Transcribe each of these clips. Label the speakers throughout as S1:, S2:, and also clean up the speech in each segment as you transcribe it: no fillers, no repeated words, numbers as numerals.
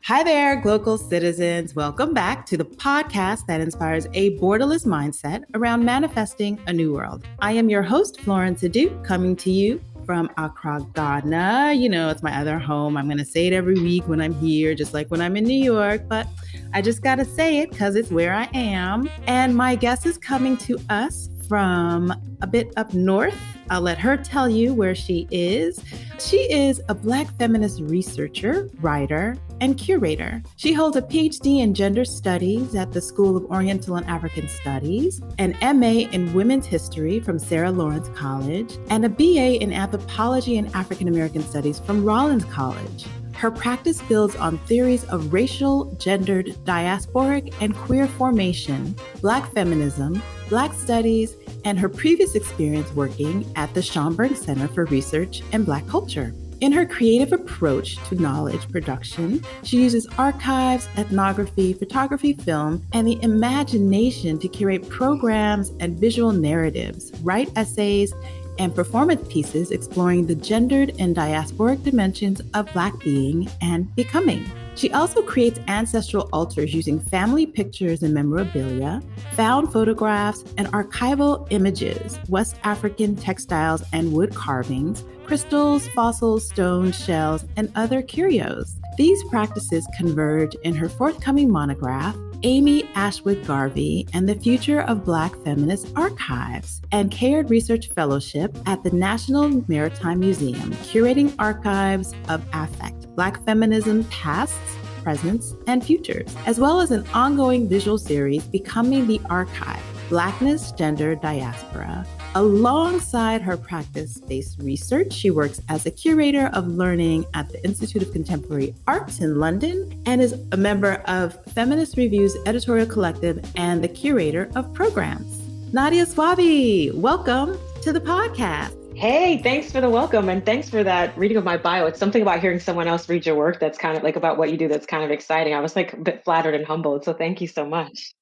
S1: Hi there, Glocal citizens. Welcome back to the podcast that inspires a borderless mindset around manifesting a new world. I am your host, Florence Adu, coming to you from Accra, Ghana. You know, it's my other home. I'm going to say it every week when I'm here, just like when I'm in New York, but I just got to say it because it's where I am. And my guest is coming to us from a bit up north. I'll let her tell you where she is. She is a Black feminist researcher, writer, and curator. She holds a PhD in gender studies at the School of Oriental and African Studies, an MA in women's history from Sarah Lawrence College, and a BA in anthropology and African American studies from Rollins College. Her practice builds on theories of racial, gendered, diasporic, and queer formation, Black feminism, Black studies, and her previous experience working at the Schomburg Center for Research and Black Culture. In her creative approach to knowledge production, she uses archives, ethnography, photography, film, and the imagination to curate programs and visual narratives, write essays, and performance pieces exploring the gendered and diasporic dimensions of Black being and becoming. She also creates ancestral altars using family pictures and memorabilia, found photographs, and archival images, West African textiles and wood carvings, crystals, fossils, stones, shells, and other curios. These practices converge in her forthcoming monograph, Amy Ashwood Garvey and the Future of Black Feminist Archives, and Caird Research Fellowship at the National Maritime Museum, curating archives of affect, Black feminism pasts, presents, and futures, as well as an ongoing visual series, Becoming the Archive, Blackness, Gender, Diaspora. Alongside her practice-based research, she works as a curator of learning at the Institute of Contemporary Arts in London and is a member of Feminist Review's Editorial Collective and the Curator of Programmes. Nydia Swaby, welcome to the podcast.
S2: Hey, thanks for the welcome and thanks for that reading of my bio. It's something about hearing someone else read your work that's kind of like about what you do that's kind of exciting. I was like a bit flattered and humbled, so thank you so much.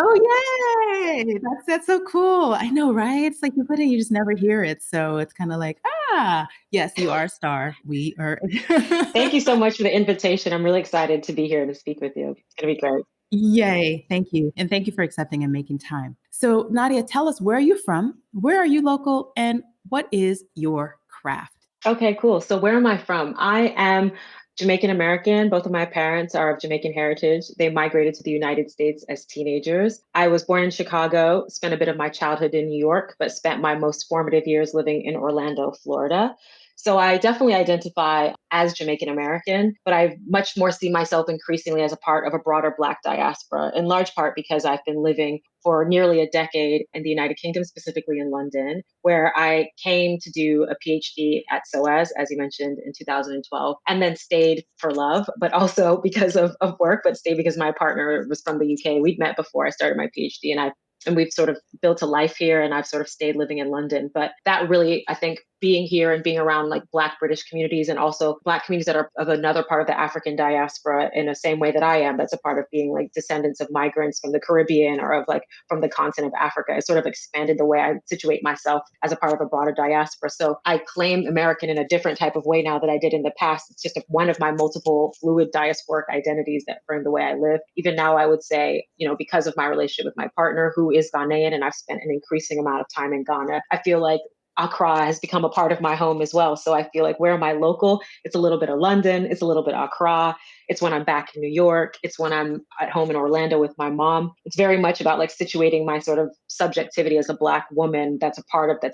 S1: Oh, yay! That's so cool. I know, right? It's like you put it, you just never hear it. So it's kind of like, yes, you are a star. We are.
S2: Thank you so much for the invitation. I'm really excited to be here to speak with you. It's going to be great.
S1: Yay. Thank you. And thank you for accepting and making time. So Nydia, tell us, where are you from? Where are you local? And what is your craft?
S2: Okay, cool. So where am I from? I am Jamaican American. Both of my parents are of Jamaican heritage. They migrated to the United States as teenagers. I was born in Chicago, spent a bit of my childhood in New York, but spent my most formative years living in Orlando, Florida. So I definitely identify as Jamaican American, but I much more see myself increasingly as a part of a broader Black diaspora, in large part because I've been living for nearly a decade in the United Kingdom, specifically in London, where I came to do a PhD at SOAS, as you mentioned, in 2012, and then stayed for love, but also because of work, but stayed because my partner was from the UK. We'd met before I started my PhD, and we've sort of built a life here, and I've sort of stayed living in London. But that really, I think, being here and being around like Black British communities and also Black communities that are of another part of the African diaspora in the same way that I am, that's a part of being like descendants of migrants from the Caribbean or of like from the continent of Africa. It sort of expanded the way I situate myself as a part of a broader diaspora. So I claim American in a different type of way now than I did in the past. It's just one of my multiple fluid diasporic identities that frame the way I live. Even now, I would say, because of my relationship with my partner, who is Ghanaian, and I've spent an increasing amount of time in Ghana, I feel like Accra has become a part of my home as well. So I feel like, where am I local? It's a little bit of London. It's a little bit Accra. It's when I'm back in New York. It's when I'm at home in Orlando with my mom. It's very much about like situating my sort of subjectivity as a Black woman that's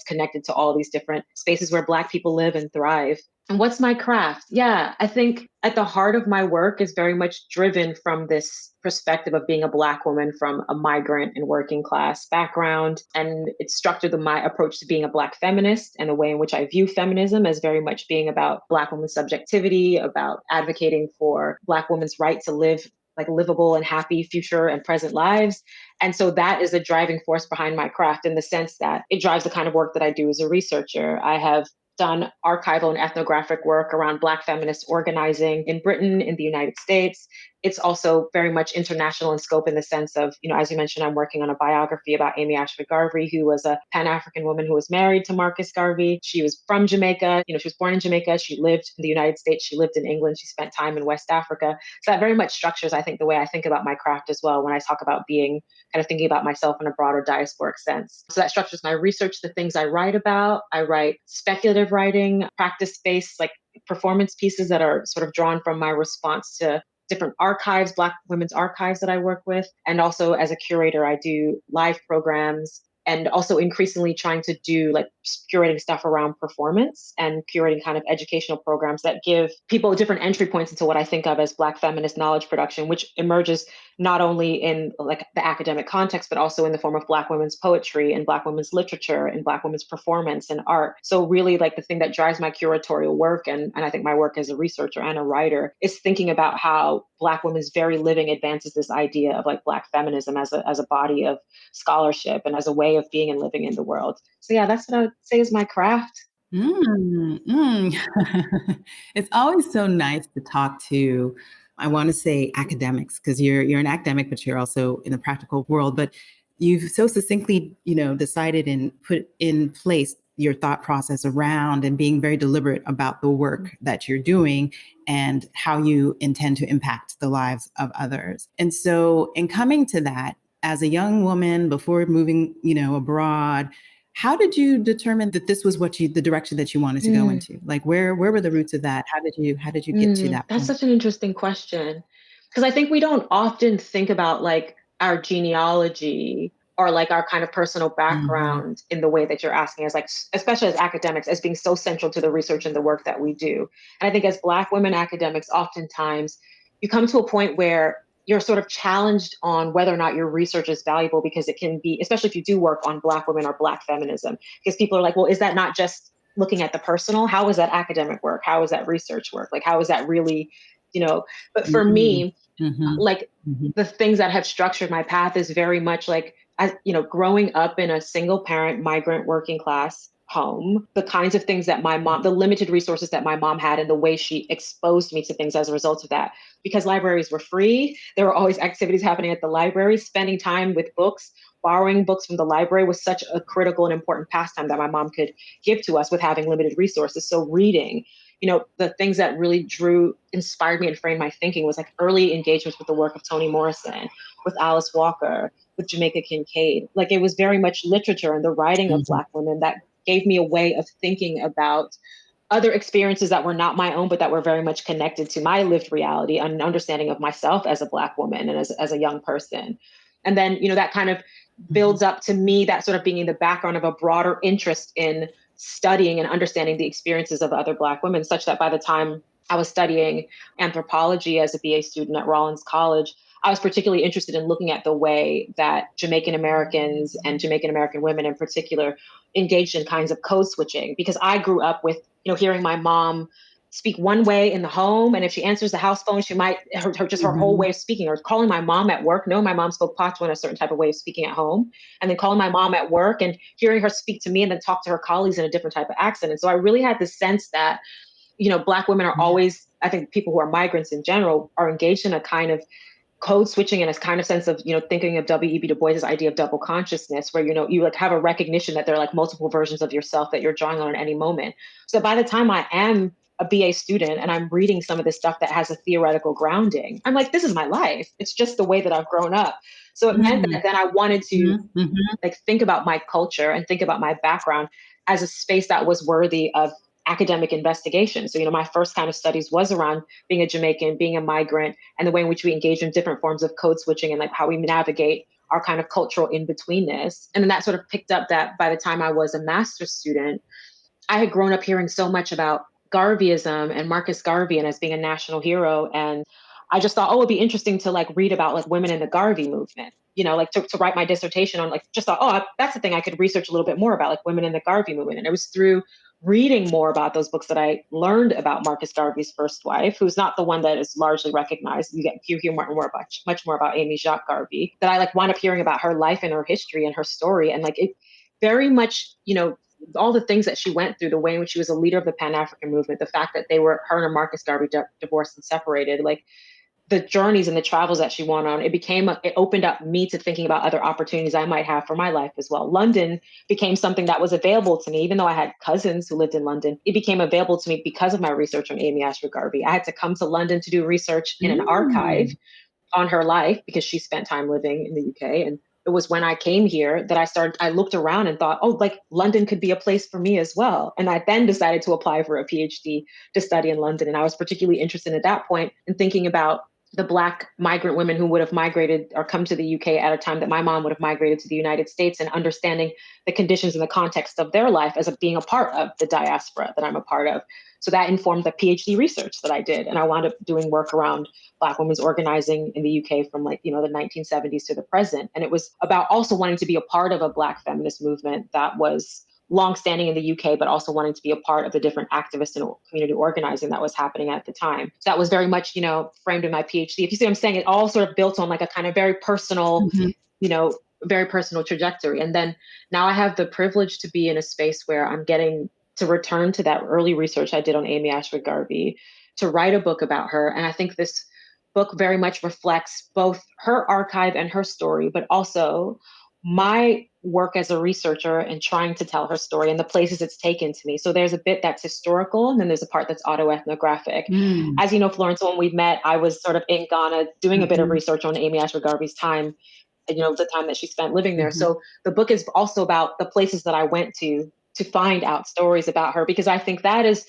S2: connected to all these different spaces where Black people live and thrive. And what's my craft? Yeah, I think at the heart of my work is very much driven from this perspective of being a Black woman from a migrant and working class background. And it's structured my approach to being a Black feminist and the way in which I view feminism as very much being about Black women's subjectivity, about advocating for Black women's right to live like livable and happy future and present lives. And so that is a driving force behind my craft in the sense that it drives the kind of work that I do as a researcher. I have done archival and ethnographic work around Black feminist organizing in Britain, in the United States, it's also very much international in scope in the sense of, as you mentioned, I'm working on a biography about Amy Ashford Garvey, who was a Pan-African woman who was married to Marcus Garvey. She was from Jamaica. She was born in Jamaica. She lived in the United States. She lived in England. She spent time in West Africa. So that very much structures, I think, the way I think about my craft as well when I talk about being kind of thinking about myself in a broader diasporic sense. So that structures my research, the things I write about. I write speculative writing, practice-based, like performance pieces that are sort of drawn from my response to different archives, Black women's archives that I work with. And also as a curator, I do live programs and also increasingly trying to do like curating stuff around performance and curating kind of educational programs that give people different entry points into what I think of as Black feminist knowledge production, which emerges not only in like the academic context, but also in the form of Black women's poetry and Black women's literature and Black women's performance and art. So really like the thing that drives my curatorial work, and I think my work as a researcher and a writer, is thinking about how Black women's very living advances this idea of like Black feminism as a body of scholarship and as a way of being and living in the world. So yeah, that's what I would say is my craft.
S1: It's always so nice to talk to, I want to say academics, because you're an academic, but you're also in the practical world. But you've so succinctly, decided and put in place your thought process around and being very deliberate about the work that you're doing and how you intend to impact the lives of others. And so in coming to that, as a young woman before moving, abroad, how did you determine that this was the direction that you wanted to go into? Like where were the roots of that? How did you get to that
S2: That's
S1: point?
S2: such an interesting question. Because I think we don't often think about like our genealogy or like our kind of personal background in the way that you're asking us, like, especially as academics, as being so central to the research and the work that we do. And I think as Black women academics, oftentimes you come to a point where you're sort of challenged on whether or not your research is valuable, because it can be, especially if you do work on Black women or Black feminism, because people are like, well, is that not just looking at the personal? How is that academic work? How is that research work? Like, how is that really, but for me, like the things that have structured my path is very much like, growing up in a single parent, migrant, working class home, the kinds of things that my mom, the limited resources that my mom had and the way she exposed me to things as a result of that. Because libraries were free, there were always activities happening at the library, spending time with books, borrowing books from the library was such a critical and important pastime that my mom could give to us with having limited resources. So reading, the things that really inspired me and framed my thinking was like early engagements with the work of Toni Morrison, with Alice Walker, with Jamaica Kincaid. Like it was very much literature and the writing of Black women that gave me a way of thinking about other experiences that were not my own, but that were very much connected to my lived reality and understanding of myself as a Black woman and as a young person. And then, that kind of builds up to me, that sort of being in the background of a broader interest in studying and understanding the experiences of other Black women, such that by the time I was studying anthropology as a BA student at Rollins College, I was particularly interested in looking at the way that Jamaican Americans and Jamaican American women in particular engaged in kinds of code switching, because I grew up with, hearing my mom speak one way in the home, and if she answers the house phone, she might her whole way of speaking, or calling my mom at work. No, my mom spoke Patois in a certain type of way of speaking at home, and then calling my mom at work and hearing her speak to me and then talk to her colleagues in a different type of accent. And so I really had this sense that, Black women are always, I think people who are migrants in general are engaged in a kind of code switching and a kind of sense of, thinking of W.E.B. Du Bois's idea of double consciousness, where, you like have a recognition that there are like multiple versions of yourself that you're drawing on at any moment. So by the time I am a BA student and I'm reading some of this stuff that has a theoretical grounding, I'm like, this is my life. It's just the way that I've grown up. So it meant that then I wanted to like think about my culture and think about my background as a space that was worthy of academic investigation. So, my first kind of studies was around being a Jamaican, being a migrant, and the way in which we engage in different forms of code switching and like how we navigate our kind of cultural in-betweenness. And then that sort of picked up that by the time I was a master's student, I had grown up hearing so much about Garveyism and Marcus Garvey and as being a national hero. And I just thought, oh, it'd be interesting to like read about like women in the Garvey movement, like to write my dissertation on, like, just thought, oh, that's the thing I could research a little bit more about, like women in the Garvey movement. And it was through reading more about those books that I learned about Marcus Garvey's first wife, who's not the one that is largely recognized. You hear much more about Amy Jacques Garvey, that I like wound up hearing about her life and her history and her story. And like it very much, all the things that she went through, the way in which she was a leader of the Pan-African movement, the fact that her and Marcus Garvey divorced and separated, like the journeys and the travels that she went on, it opened up me to thinking about other opportunities I might have for my life as well. London became something that was available to me, even though I had cousins who lived in London. It became available to me because of my research on Amy Ashford Garvey. I had to come to London to do research in an archive on her life because she spent time living in the UK. And it was when I came here that I looked around and thought, oh, like London could be a place for me as well. And I then decided to apply for a PhD to study in London. And I was particularly interested at that point in thinking about the Black migrant women who would have migrated or come to the UK at a time that my mom would have migrated to the United States, and understanding the conditions and the context of their life as being a part of the diaspora that I'm a part of. So that informed the PhD research that I did. And I wound up doing work around Black women's organizing in the UK from the 1970s to the present. And it was about also wanting to be a part of a Black feminist movement that was longstanding in the UK, but also wanting to be a part of the different activist and community organizing that was happening at the time. So that was very much, framed in my PhD. If you see what I'm saying, it all sort of built on like a kind of very personal, very personal trajectory. And then now I have the privilege to be in a space where I'm getting to return to that early research I did on Amy Ashford Garvey, to write a book about her. And I think this book very much reflects both her archive and her story, but also my work as a researcher and trying to tell her story and the places it's taken to me. So there's a bit that's historical, and then there's a part that's autoethnographic. As you know, Florence, when we met, I was sort of in Ghana doing a bit of research on Amy Ashford Garvey's time, the time that she spent living there. So the book is also about the places that I went to find out stories about her, because I think that is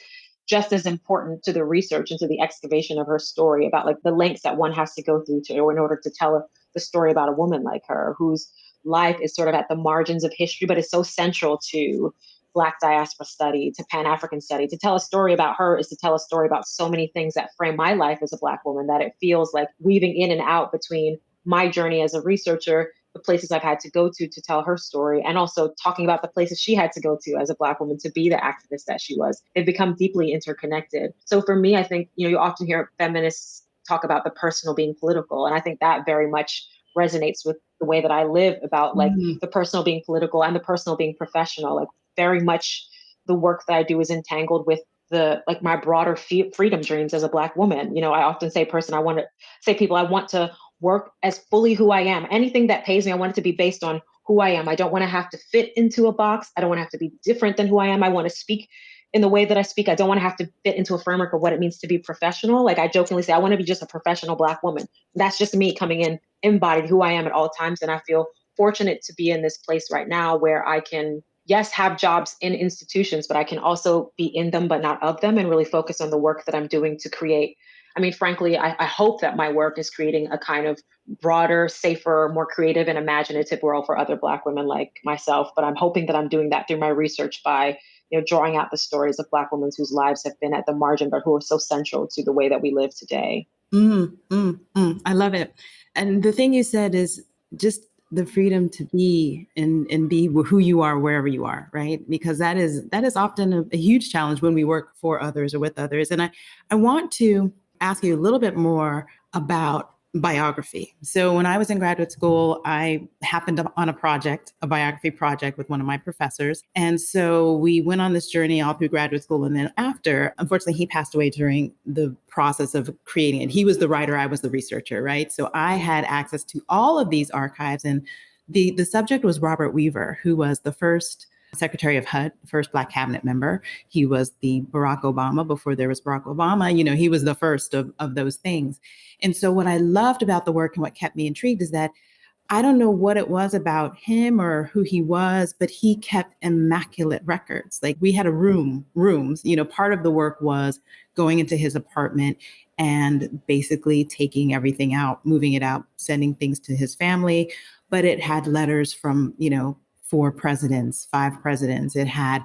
S2: just as important to the research and to the excavation of her story, about like the lengths that one has to go through in order to tell the story about a woman like her, whose life is sort of at the margins of history, but is so central to Black diaspora study, to Pan-African study. To tell a story about her is to tell a story about so many things that frame my life as a Black woman, that it feels like weaving in and out between my journey as a researcher, the places I've had to go to tell her story, and also talking about the places she had to go to as a Black woman to be the activist that she was. They've become deeply interconnected. So for me, I think, you often hear feminists talk about the personal being political. And I think that very much resonates with the way that I live, about like the personal being political and the personal being professional. Like very much the work that I do is entangled with my broader freedom dreams as a Black woman. I often say I want to work as fully who I am. Anything that pays me, I want it to be based on who I am. I don't want to have to fit into a box. I don't want to have to be different than who I am. I want to speak in the way that I speak. I don't want to have to fit into a framework of what it means to be professional. Like I jokingly say, I want to be just a professional Black woman. That's just me coming in, embodied who I am at all times. And I feel fortunate to be in this place right now where I can, yes, have jobs in institutions, but I can also be in them, but not of them, and really focus on the work that I'm doing to create. I mean, frankly, I hope that my work is creating a kind of broader, safer, more creative and imaginative world for other Black women like myself. But I'm hoping that I'm doing that through my research by, drawing out the stories of Black women whose lives have been at the margin, but who are so central to the way that we live today.
S1: I love it. And the thing you said is just the freedom to be and be who you are wherever you are, right? Because that is often a huge challenge when we work for others or with others. And I want to ask you a little bit more about biography. So when I was in graduate school, I happened on a biography project with one of my professors. And so we went on this journey all through graduate school. And then after, unfortunately, he passed away during the process of creating it. He was the writer, I was the researcher, right? So I had access to all of these archives. And the subject was Robert Weaver, who was the first Secretary of HUD, first Black cabinet member. He was the Barack Obama before there was Barack Obama. He was the first of those things. And so what I loved about the work and what kept me intrigued is that I don't know what it was about him or who he was, but he kept immaculate records. Like we had rooms, part of the work was going into his apartment and basically taking everything out, moving it out, sending things to his family. But it had letters from, 4 presidents, 5 presidents. It had,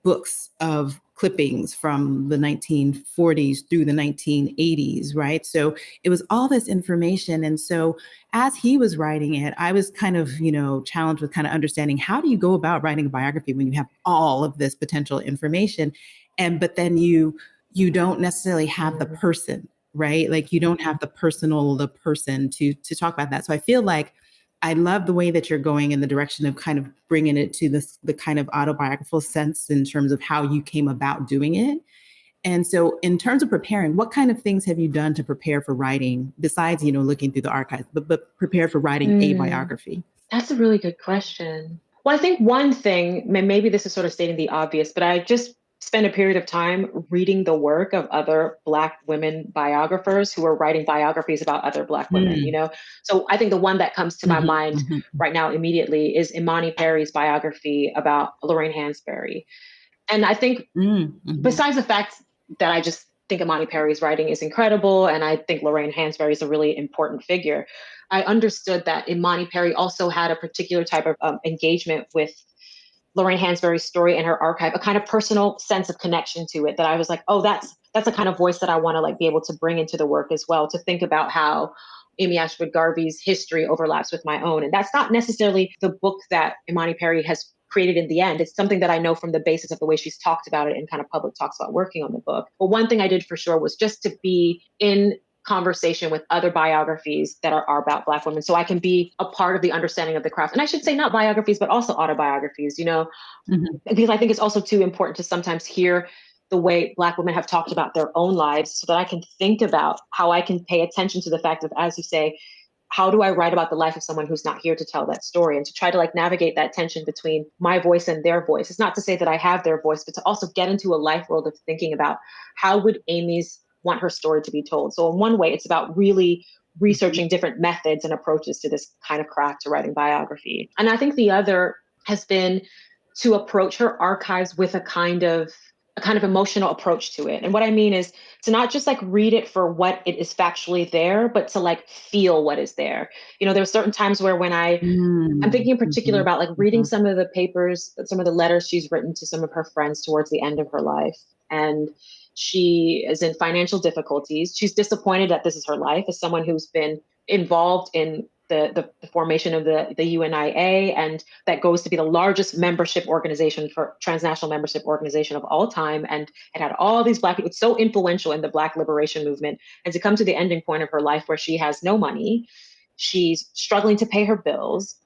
S1: books of clippings from the 1940s through the 1980s, right? So it was all this information. And so as he was writing it, I was kind of, challenged with kind of understanding, how do you go about writing a biography when you have all of this potential information? But then you don't necessarily have the person, right? Like you don't have the person to talk about that. So I feel like I love the way that you're going in the direction of kind of bringing it to the kind of autobiographical sense in terms of how you came about doing it. And so in terms of preparing, what kind of things have you done to prepare for writing besides, looking through the archives, but prepare for writing a biography?
S2: That's a really good question. Well, I think one thing, maybe this is sort of stating the obvious, but I just spent a period of time reading the work of other Black women biographers who are writing biographies about other Black women, So I think the one that comes to my mind right now immediately is Imani Perry's biography about Lorraine Hansberry. And I think besides the fact that I just think Imani Perry's writing is incredible, and I think Lorraine Hansberry is a really important figure, I understood that Imani Perry also had a particular type of engagement with Lorraine Hansberry's story and her archive, a kind of personal sense of connection to it that I was like, oh, that's a kind of voice that I want to like be able to bring into the work as well, to think about how Amy Ashwood Garvey's history overlaps with my own. And that's not necessarily the book that Imani Perry has created in the end. It's something that I know from the basis of the way she's talked about it in kind of public talks about working on the book. But one thing I did for sure was just to be in conversation with other biographies that are about Black women, so I can be a part of the understanding of the craft. And I should say not biographies, but also autobiographies, because I think it's also too important to sometimes hear the way Black women have talked about their own lives, so that I can think about how I can pay attention to the fact of, as you say, how do I write about the life of someone who's not here to tell that story, and to try to like navigate that tension between my voice and their voice. It's not to say that I have their voice, but to also get into a life world of thinking about how would Amy's want her story to be told. So in one way, it's about really researching different methods and approaches to this kind of craft, to writing biography. And I think the other has been to approach her archives with a kind of emotional approach to it. And what I mean is to not just like read it for what it is factually there, but to like feel what is there. There's certain times where when I'm thinking in particular about like reading some of the papers, some of the letters she's written to some of her friends towards the end of her life. And she is in financial difficulties. She's disappointed that this is her life, as someone who's been involved in the formation of the UNIA, and that goes to be the largest membership organization, for transnational membership organization of all time. And it had all these Black people. It's so influential in the Black liberation movement. And to come to the ending point of her life where she has no money, she's struggling to pay her bills,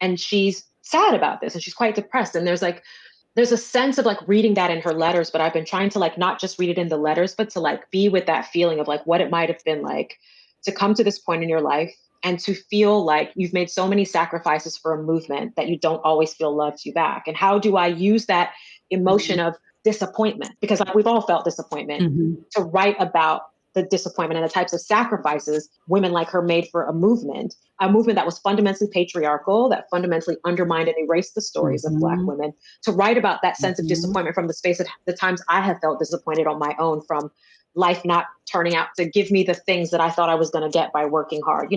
S2: and she's sad about this, and she's quite depressed. And there's a sense of like reading that in her letters, but I've been trying to like not just read it in the letters, but to like be with that feeling of like what it might have been like to come to this point in your life and to feel like you've made so many sacrifices for a movement that you don't always feel loves you back. And how do I use that emotion of disappointment, because like, we've all felt disappointment, to write about the disappointment and the types of sacrifices women like her made for a movement that was fundamentally patriarchal, that fundamentally undermined and erased the stories of Black women, to write about that sense of disappointment from the space of the times I have felt disappointed on my own, from life not turning out to give me the things that I thought I was going to get by working hard.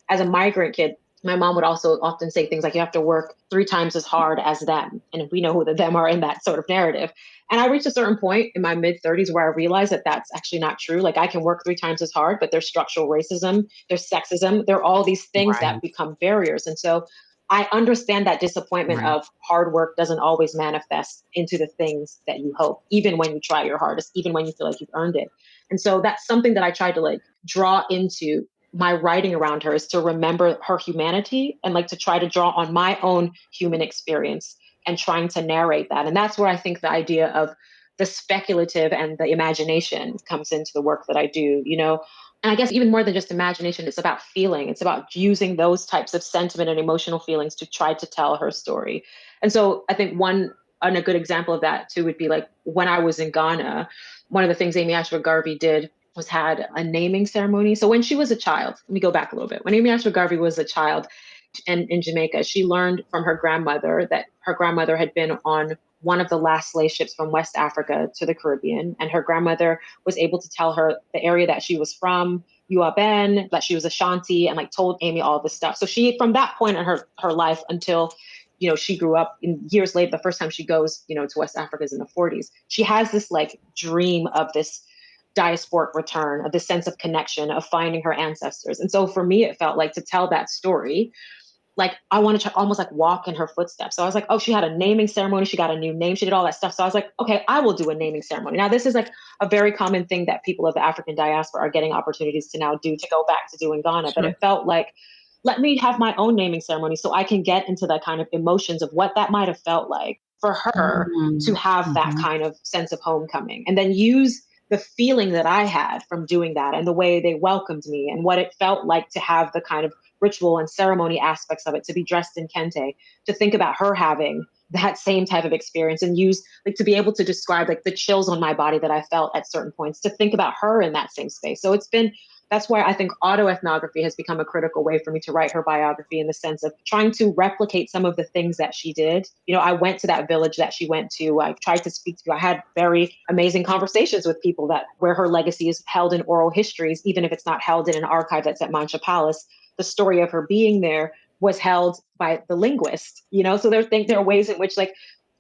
S2: As a migrant kid, my mom would also often say things like, you have to work 3 times as hard as them. And we know who the them are in that sort of narrative. And I reached a certain point in my mid-30s where I realized that that's actually not true. Like, I can work 3 times as hard, but there's structural racism, there's sexism, there are all these things that become barriers. And so I understand that disappointment of hard work doesn't always manifest into the things that you hope, even when you try your hardest, even when you feel like you've earned it. And so that's something that I tried to like draw into my writing around her, is to remember her humanity and like to try to draw on my own human experience and trying to narrate that. And that's where I think the idea of the speculative and the imagination comes into the work that I do, And I guess even more than just imagination, it's about feeling. It's about using those types of sentiment and emotional feelings to try to tell her story. And so I think a good example of that too would be like when I was in Ghana, one of the things Amy Ashwood Garvey did was had a naming ceremony. So when she was a child, let me go back a little bit. When Amy Ashwood Garvey was a child and in Jamaica, she learned from her grandmother that her grandmother had been on one of the last slave ships from West Africa to the Caribbean. And her grandmother was able to tell her the area that she was from, UAben, that she was Ashanti, and like told Amy all this stuff. So she, from that point in her life until she grew up, in years later, the first time she goes, to West Africa is in the 40s. She has this like dream of this diasporic return, of this sense of connection, of finding her ancestors. And so for me, it felt like to tell that story, like I wanted to almost like walk in her footsteps. So I was like, oh, she had a naming ceremony. She got a new name. She did all that stuff. So I was like, okay, I will do a naming ceremony. Now, this is like a very common thing that people of the African diaspora are getting opportunities to now do, to go back to do in Ghana. Sure. But it felt like, let me have my own naming ceremony so I can get into that kind of emotions of what that might have felt like for her to have that kind of sense of homecoming, and then use the feeling that I had from doing that and the way they welcomed me and what it felt like to have the kind of ritual and ceremony aspects of it, to be dressed in kente, to think about her having that same type of experience and use like to be able to describe like the chills on my body that I felt at certain points, to think about her in that same space. So that's why I think autoethnography has become a critical way for me to write her biography, in the sense of trying to replicate some of the things that she did. I went to that village that she went to. I tried to speak to, I had very amazing conversations with people where her legacy is held in oral histories, even if it's not held in an archive that's at Mancha Palace. The story of her being there was held by the linguist, so there are ways in which I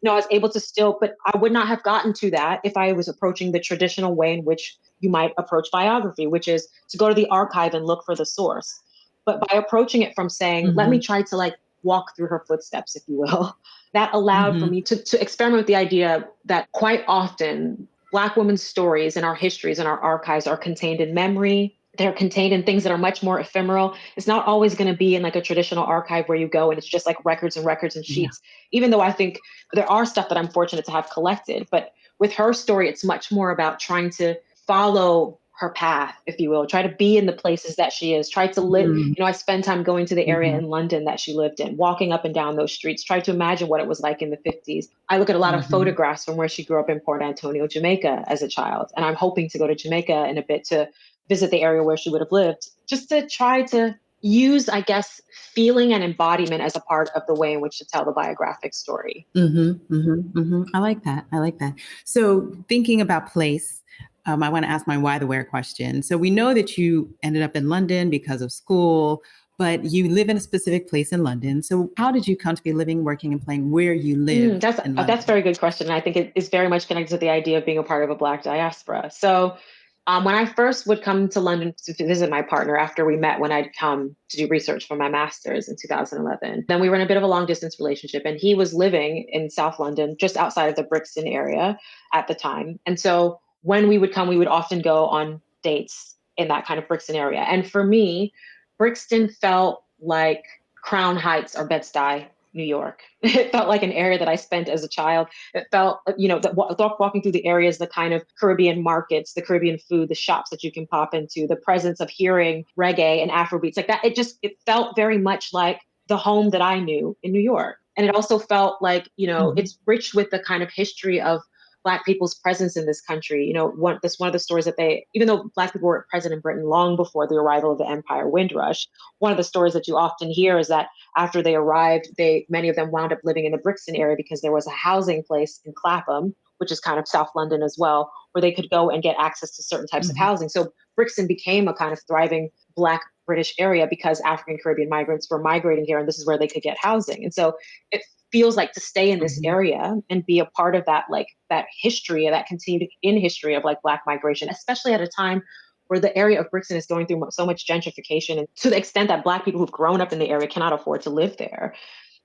S2: was able to still, but I would not have gotten to that if I was approaching the traditional way in which you might approach biography, which is to go to the archive and look for the source. But by approaching it from saying, let me try to walk through her footsteps, if you will, that allowed for me to experiment with the idea that quite often Black women's stories and our histories and our archives are contained in memory. They're contained in things that are much more ephemeral. It's not always going to be in a traditional archive where you go and it's just records and records and sheets, even though I think there are stuff that I'm fortunate to have collected. But with her story, it's much more about trying to follow her path, if you will, try to be in the places that she is, try to live. I spend time going to the area in London that she lived in, walking up and down those streets, try to imagine what it was like in the 50s. I look at a lot of photographs from where she grew up in Port Antonio, Jamaica as a child. And I'm hoping to go to Jamaica in a bit to visit the area where she would have lived, just to try to use, I guess, feeling and embodiment as a part of the way in which to tell the biographic story.
S1: I like that. So thinking about place, I want to ask my why the where question. So we know that you ended up in London because of school, but you live in a specific place in London. So how did you come to be living, working, and playing where you live?
S2: That's a very good question. And I think it is very much connected to the idea of being a part of a Black diaspora. So when I first would come to London to visit my partner after we met, when I'd come to do research for my master's in 2011, then we were in a bit of a long distance relationship, and he was living in South London, just outside of the Brixton area at the time. And so when we would come, we would often go on dates in that kind of Brixton area. And for me, Brixton felt like Crown Heights or Bed-Stuy, New York. It felt like an area that I spent as a child. It felt, walking through the areas, the kind of Caribbean markets, the Caribbean food, the shops that you can pop into, the presence of hearing reggae and Afrobeats like that. It felt very much like the home that I knew in New York. And it also felt like, it's rich with the kind of history of Black people's presence in this country. One of the stories that even though Black people were present in Britain long before the arrival of the Empire Windrush, one of the stories that you often hear is that after they arrived, many of them wound up living in the Brixton area because there was a housing place in Clapham, which is kind of South London as well, where they could go and get access to certain types of housing. So Brixton became a kind of thriving Black British area because African Caribbean migrants were migrating here, and this is where they could get housing. And so it feels like to stay in this area and be a part of that, that history, that continued in history of Black migration, especially at a time where the area of Brixton is going through so much gentrification, and to the extent that Black people who've grown up in the area cannot afford to live there.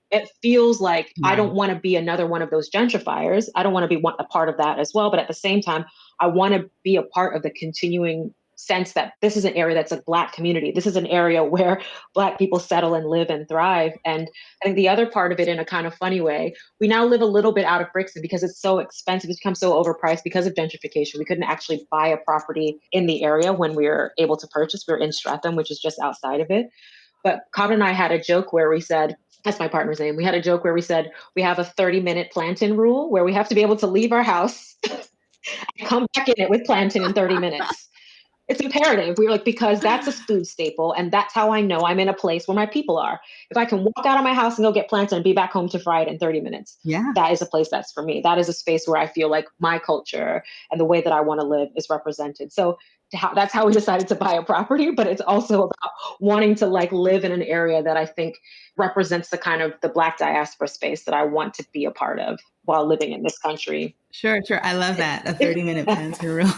S2: It feels like I don't want to be another one of those gentrifiers. I don't want to be a part of that as well. But at the same time, I want to be a part of the continuing sense that this is an area that's a Black community. This is an area where Black people settle and live and thrive. And I think the other part of it, in a kind of funny way, we now live a little bit out of Brixton because it's so expensive. It's become so overpriced because of gentrification. We couldn't actually buy a property in the area when we were able to purchase. We were in Streatham, which is just outside of it. But Cobb and I had a joke where we said, that's my partner's name. We had a joke where we said, we have a 30-minute plantain rule where we have to be able to leave our house and come back in it with plantain in 30 minutes. It's imperative. We're because that's a food staple. And that's how I know I'm in a place where my people are. If I can walk out of my house and go get plantain and be back home to fry it in 30 minutes, that is a place that's for me. That is a space where I feel like my culture and the way that I want to live is represented. So that's how we decided to buy a property, but it's also about wanting to live in an area that I think represents the kind of the Black diaspora space that I want to be a part of while living in this country.
S1: Sure. I love that. A 30-minute plantain rule.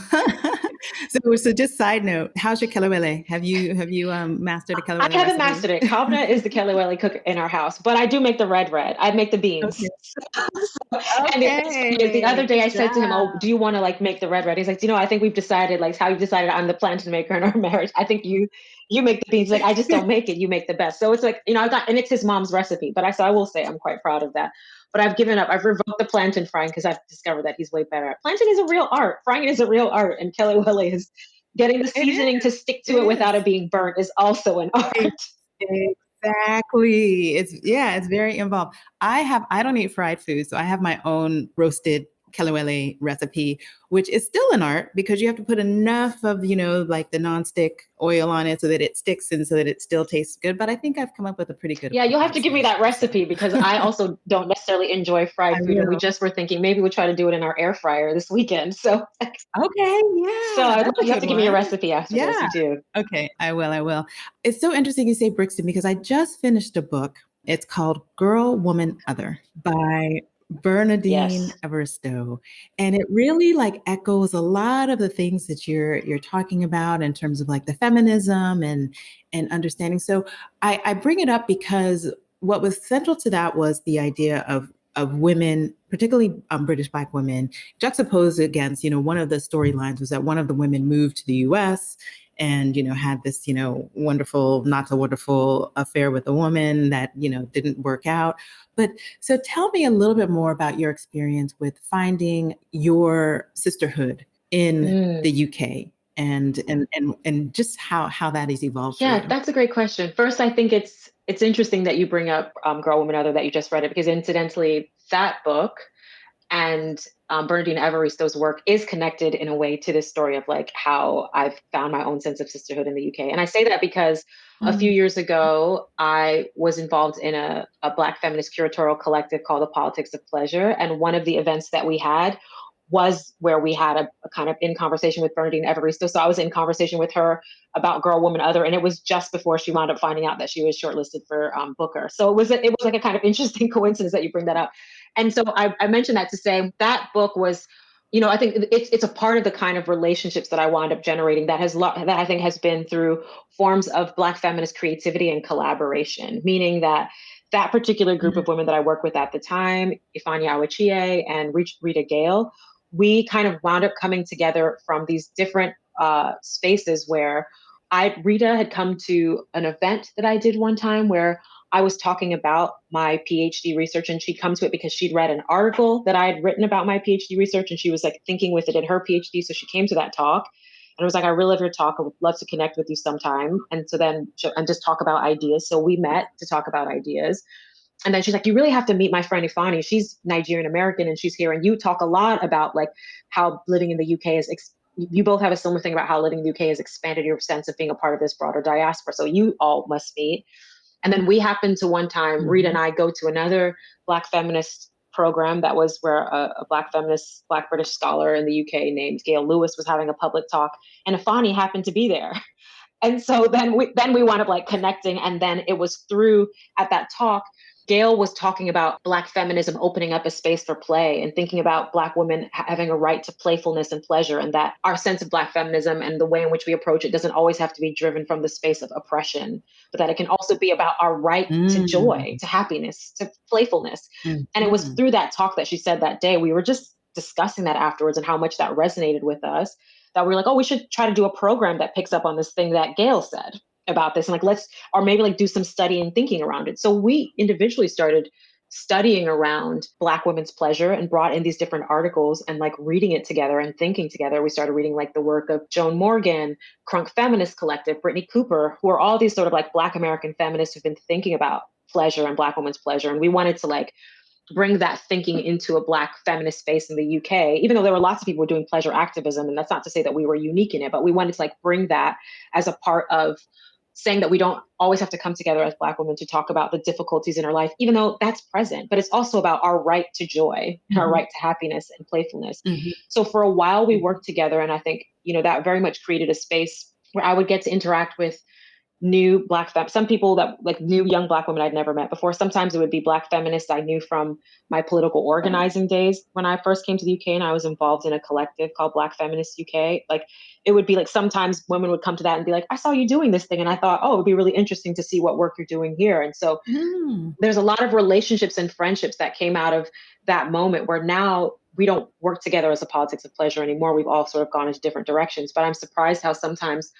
S1: So just side note, how's your kelewele? Have you mastered a kelewele?
S2: I haven't mastered it. Kabna is the kelewele cook in our house, but I do make the red. I make the beans.
S1: Okay.
S2: And the other day I said to him, "Oh, do you want to make the red? He's like, I think we've decided how you decided I'm the plantain maker in our marriage. I think you make the beans. I just don't make it. You make the best." So it's and it's his mom's recipe. But I will say I'm quite proud of that. but I've given up. I've revoked the plantain frying because I've discovered that he's way better at plantain is a real art. Frying it is a real art. And kelewele is getting the
S1: It
S2: seasoning to
S1: is.
S2: stick to
S1: It
S2: it without
S1: is.
S2: it being burnt is also an art.
S1: Exactly. It's very involved. I don't eat fried food, so I have my own roasted kelewele recipe, which is still an art because you have to put enough of, like the nonstick oil on it so that it sticks and so that it still tastes good. But I think I've come up with a pretty good
S2: Yeah, you'll have to give me that
S1: approximation. So
S2: recipe because I also don't necessarily enjoy fried
S1: I
S2: food. And we
S1: will.
S2: just were thinking maybe we'll try to do it in our air fryer this weekend. So,
S1: Okay,
S2: so
S1: yeah, that's a
S2: you have
S1: good
S2: to give me a
S1: one.
S2: recipe after this.
S1: Yeah.
S2: You do.
S1: Okay, I will. I will. It's so interesting you say Brixton because I just finished a book. It's called Girl, Woman, Other by Bernadine
S2: Yes.
S1: Evaristo. And it really like echoes a lot of the things that you're talking about in terms of like the feminism and understanding. So I bring it up because what was central to that was the idea of women, particularly British Black women, juxtaposed against, one of the storylines was that one of the women moved to the US and, had this, wonderful, not so wonderful affair with a woman that, didn't work out. But so tell me a little bit more about your experience with finding your sisterhood in the UK and just how that has evolved for
S2: Yeah,
S1: you.
S2: that's a great question. First, I think it's interesting that you bring up Girl, Woman, Other, that you just read it, because incidentally, that book and Bernadine Evaristo's work is connected in a way to this story of like how I've found my own sense of sisterhood in the UK. And I say that because a few
S1: Mm.
S2: years ago, I was involved in a Black feminist curatorial collective called the Politics of Pleasure. And one of the events that we had was where we had a kind of in conversation with Bernadine Evaristo. So I was in conversation with her about Girl, Woman, Other, and it was just before she wound up finding out that she was shortlisted for Booker. So it was like a kind of interesting coincidence that you bring that up. And so I mentioned that to say that book was, I think it's a part of the kind of relationships that I wound up generating that I think has been through forms of Black feminist creativity and collaboration, meaning that that particular group of women that I worked with at the time, Ifeanyi Awachie and Rita Gale, we kind of wound up coming together from these different spaces where Rita had come to an event that I did one time where I was talking about my PhD research, and she'd come to it because she'd read an article that I had written about my PhD research, and she was like thinking with it in her PhD. So she came to that talk and I was like, I really love your talk. I would love to connect with you sometime. And so then and just talk about ideas. So we met to talk about ideas. And then she's like, you really have to meet my friend Ifeanyi. She's Nigerian American and she's here. And you talk a lot about like how living in the UK you both have a similar thing about how living in the UK has expanded your sense of being a part of this broader diaspora. So you all must meet. And then we happened to one time, Rita and I go to another Black feminist program that was where a Black feminist, Black British scholar in the UK named Gail Lewis was having a public talk, and Ifeanyi happened to be there. And so then we wound up like connecting, and then it was through at that talk Gail was talking about Black feminism opening up a space for play and thinking about Black women having a right to playfulness and pleasure, and that our sense of Black feminism and the way in which we approach it doesn't always have to be driven from the space of oppression, but that it can also be about our right to joy,
S1: Mm.
S2: to happiness, to playfulness. And it was
S1: Mhm.
S2: through that talk that she said that day, we were just discussing that afterwards and how much that resonated with us, that we were like, oh, we should try to do a program that picks up on this thing that Gail said about this, and like or maybe like do some study and thinking around it. So we individually started studying around Black women's pleasure and brought in these different articles and like reading it together and thinking together. We started reading like the work of Joan Morgan, Crunk Feminist Collective, Brittany Cooper, who are all these sort of like Black American feminists who've been thinking about pleasure and Black women's pleasure. And we wanted to like bring that thinking into a Black feminist space in the UK, even though there were lots of people doing pleasure activism. And that's not to say that we were unique in it, but we wanted to like bring that as a part of saying that we don't always have to come together as Black women to talk about the difficulties in our life, even though that's present, but it's also about our right to joy and our
S1: Mhm.
S2: right to happiness and playfulness.
S1: Mhm.
S2: So for a while we
S1: Mhm.
S2: worked together, and I think, that very much created a space where I would get to interact with new some people that like new young Black women I'd never met before. Sometimes it would be Black feminists I knew from my political organizing days when I first came to the UK and I was involved in a collective called Black Feminists UK. Like it would be like sometimes women would come to that and be like, I saw you doing this thing. And I thought, oh, it would be really interesting to see what work you're doing here. And so
S1: Mm.
S2: there's a lot of relationships and friendships that came out of that moment where now we don't work together as a politics of pleasure anymore. We've all sort of gone into different directions. But I'm surprised how sometimes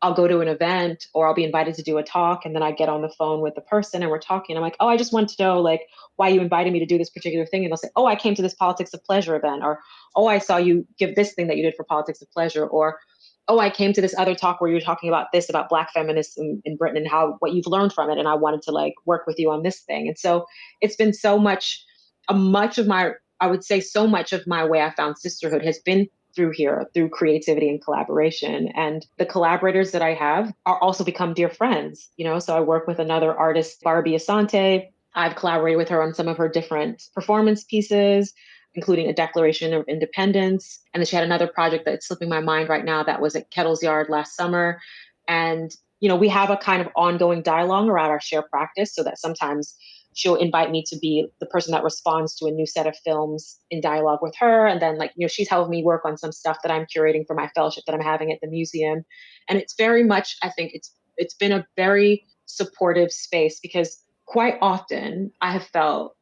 S2: I'll go to an event or I'll be invited to do a talk, and then I get on the phone with the person and we're talking. I'm like, oh, I just want to know like why you invited me to do this particular thing. And they'll say, oh, I came to this Politics of Pleasure event, or oh, I saw you give this thing that you did for Politics of Pleasure, or oh, I came to this other talk where you're talking about this, about Black feminists in Britain and how what you've learned from it. And I wanted to like work with you on this thing. And so it's been so much, much of my, I would say so much of my way I found sisterhood has been through here, through creativity and collaboration. And the collaborators that I have are also become dear friends, you know? So I work with another artist, Barbie Asante. I've collaborated with her on some of her different performance pieces, including a Declaration of Independence. And then she had another project that's slipping my mind right now that was at Kettle's Yard last summer. And, you know, we have a kind of ongoing dialogue around our shared practice, so that sometimes she'll invite me to be the person that responds to a new set of films in dialogue with her. And then, like, you know, she's helped me work on some stuff that I'm curating for my fellowship that I'm having at the museum. And it's very much, I think it's been a very supportive space, because quite often I have felt,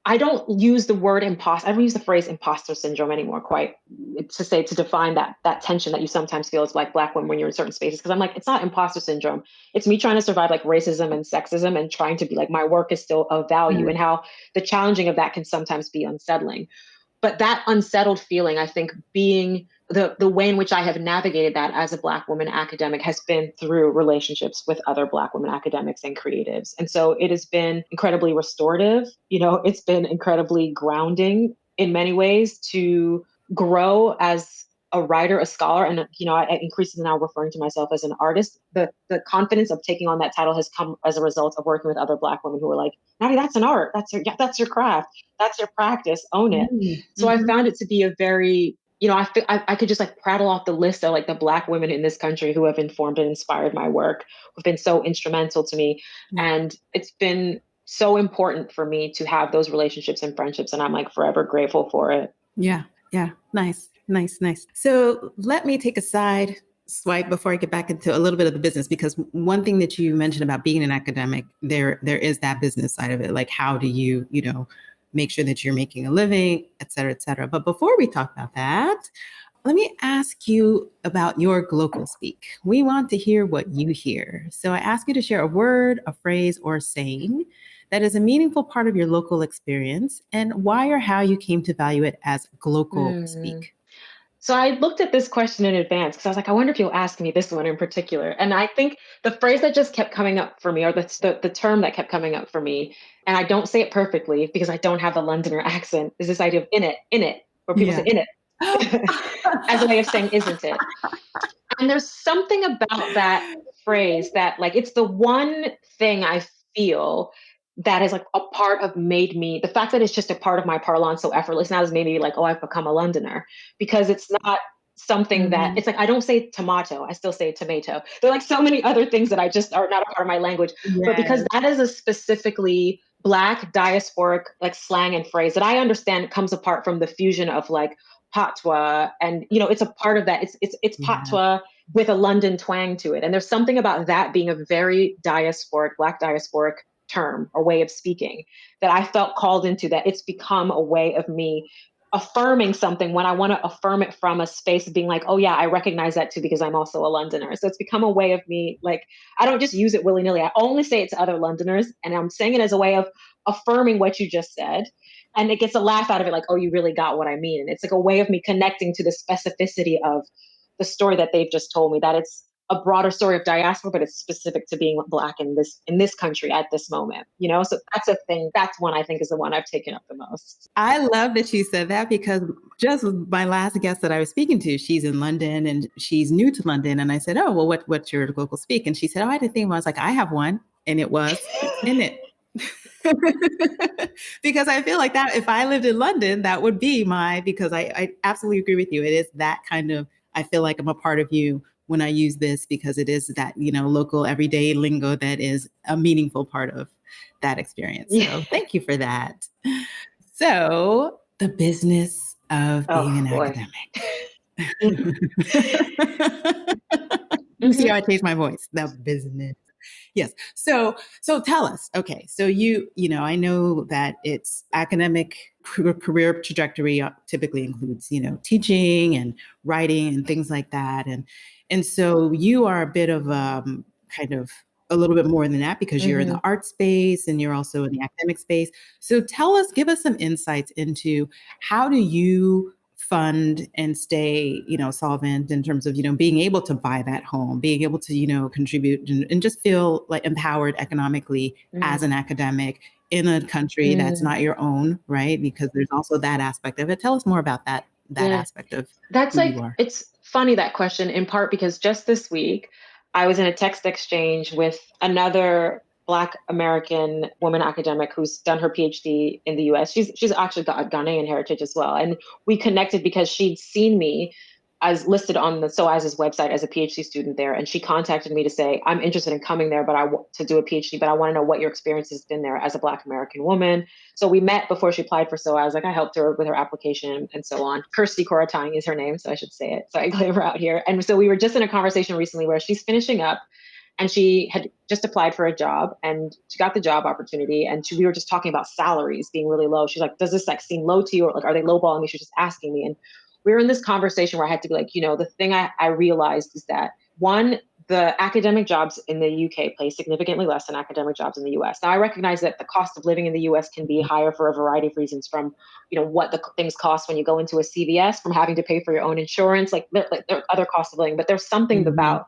S2: I don't use the word imposter. I don't use the phrase imposter syndrome anymore, quite to define that tension that you sometimes feel as like Black women when you're in certain spaces. Because I'm like, it's not imposter syndrome. It's me trying to survive like racism and sexism and trying to be like, my work is still of value, and how the challenging of that can sometimes be unsettling. But that unsettled feeling, I think, being the way in which I have navigated that as a Black woman academic has been through relationships with other Black women academics and creatives. And so it has been incredibly restorative. You know, it's been incredibly grounding in many ways to grow as a writer, a scholar, and, you know, I increasingly now referring to myself as an artist. The confidence of taking on that title has come as a result of working with other Black women who are like, Nydia, that's an art. That's your craft. That's your practice. Own it.
S1: Mm-hmm.
S2: So I found it to be a very, you know, I could just like prattle off the list of like the Black women in this country who have informed and inspired my work, who've been so instrumental to me. And it's been so important for me to have those relationships and friendships. And I'm like forever grateful for it.
S1: Yeah. Yeah. Nice. So let me take a side swipe before I get back into a little bit of the business, because one thing that you mentioned about being an academic, there is that business side of it. Like, how do you, you know, make sure that you're making a living, et cetera, et cetera. But before we talk about that, let me ask you about your Glocal speak. We want to hear what you hear. So I ask you to share a word, a phrase, or a saying that is a meaningful part of your local experience, and why or how you came to value it as Glocal speak.
S2: So I looked at this question in advance because I was like, I wonder if you'll ask me this one in particular. And I think the phrase that just kept coming up for me, or the term that kept coming up for me, and I don't say it perfectly because I don't have the Londoner accent, is this idea of in it, where people say in it as a way of saying, isn't it? And there's something about that phrase that, like, it's the one thing I feel that is like a part of made me, the fact that it's just a part of my parlance so effortless now has made me like, oh, I've become a Londoner, because it's not something that, it's like, I don't say tomato, I still say tomato. There are like so many other things that I just are not a part of my language, but because that is a specifically Black diasporic like slang and phrase that I understand comes apart from the fusion of like patois, and you know, it's a part of that. It's patois with a London twang to it, and there's something about that being a very diasporic, Black diasporic term or way of speaking that I felt called into. That it's become a way of me affirming something when I want to affirm it from a space of being like, oh yeah, I recognize that too because I'm also a Londoner. So it's become a way of me, like, I don't just use it willy-nilly. I only say it to other Londoners, and I'm saying it as a way of affirming what you just said. And it gets a laugh out of it, like, oh, you really got what I mean. And it's like a way of me connecting to the specificity of the story that they've just told me, that it's a broader story of diaspora, but it's specific to being Black in this country at this moment, you know? So that's a thing. That's one I think is the one I've taken up the most.
S1: I love that you said that, because just my last guest that I was speaking to, she's in London and she's new to London. And I said, oh, well, what's your Glocal speak? And she said, oh, I didn't think about it. I was like, I have one, and it was in it. Because I feel like that if I lived in London, that would be because I absolutely agree with you. It is that kind of, I feel like I'm a part of you when I use this, because it is that, you know, local everyday lingo that is a meaningful part of that experience. So thank you for that. So the business of being an academic. You see how I changed my voice? The business. Yes. So tell us, okay, so you know, I know that it's academic career trajectory typically includes, teaching and writing and things like that. And so you are a bit of kind of a little bit more than that because you're in the art space and you're also in the academic space. So give us some insights into how do you fund and stay, solvent in terms of, being able to buy that home, being able to, contribute and just feel like empowered economically as an academic in a country that's not your own, right? Because there's also that aspect of it. Tell us more about that aspect of
S2: that's
S1: who you are.
S2: It's funny, that question, in part because just this week I was in a text exchange with another Black American woman academic who's done her PhD in the US. She's actually got Ghanaian heritage as well. And we connected because she'd seen me as listed on the SOAS's website as a PhD student there. And she contacted me to say, I'm interested in coming there, but to do a PhD, but I want to know what your experience has been there as a Black American woman. So we met before she applied for SOAS. Like, I helped her with her application and so on. Kirsty Koratang is her name, so I should say it. So I gave her out here. And so we were just in a conversation recently where she's finishing up and she had just applied for a job and she got the job opportunity. And we were just talking about salaries being really low. She's like, does this seem low to you? Or like, are they lowballing me? She's just asking me. And we were in this conversation where I had to be like, the thing I realized is that, one, the academic jobs in the UK pay significantly less than academic jobs in the US. Now, I recognize that the cost of living in the US can be higher for a variety of reasons, from, what the things cost when you go into a CVS, from having to pay for your own insurance, there are other costs of living, but there's something about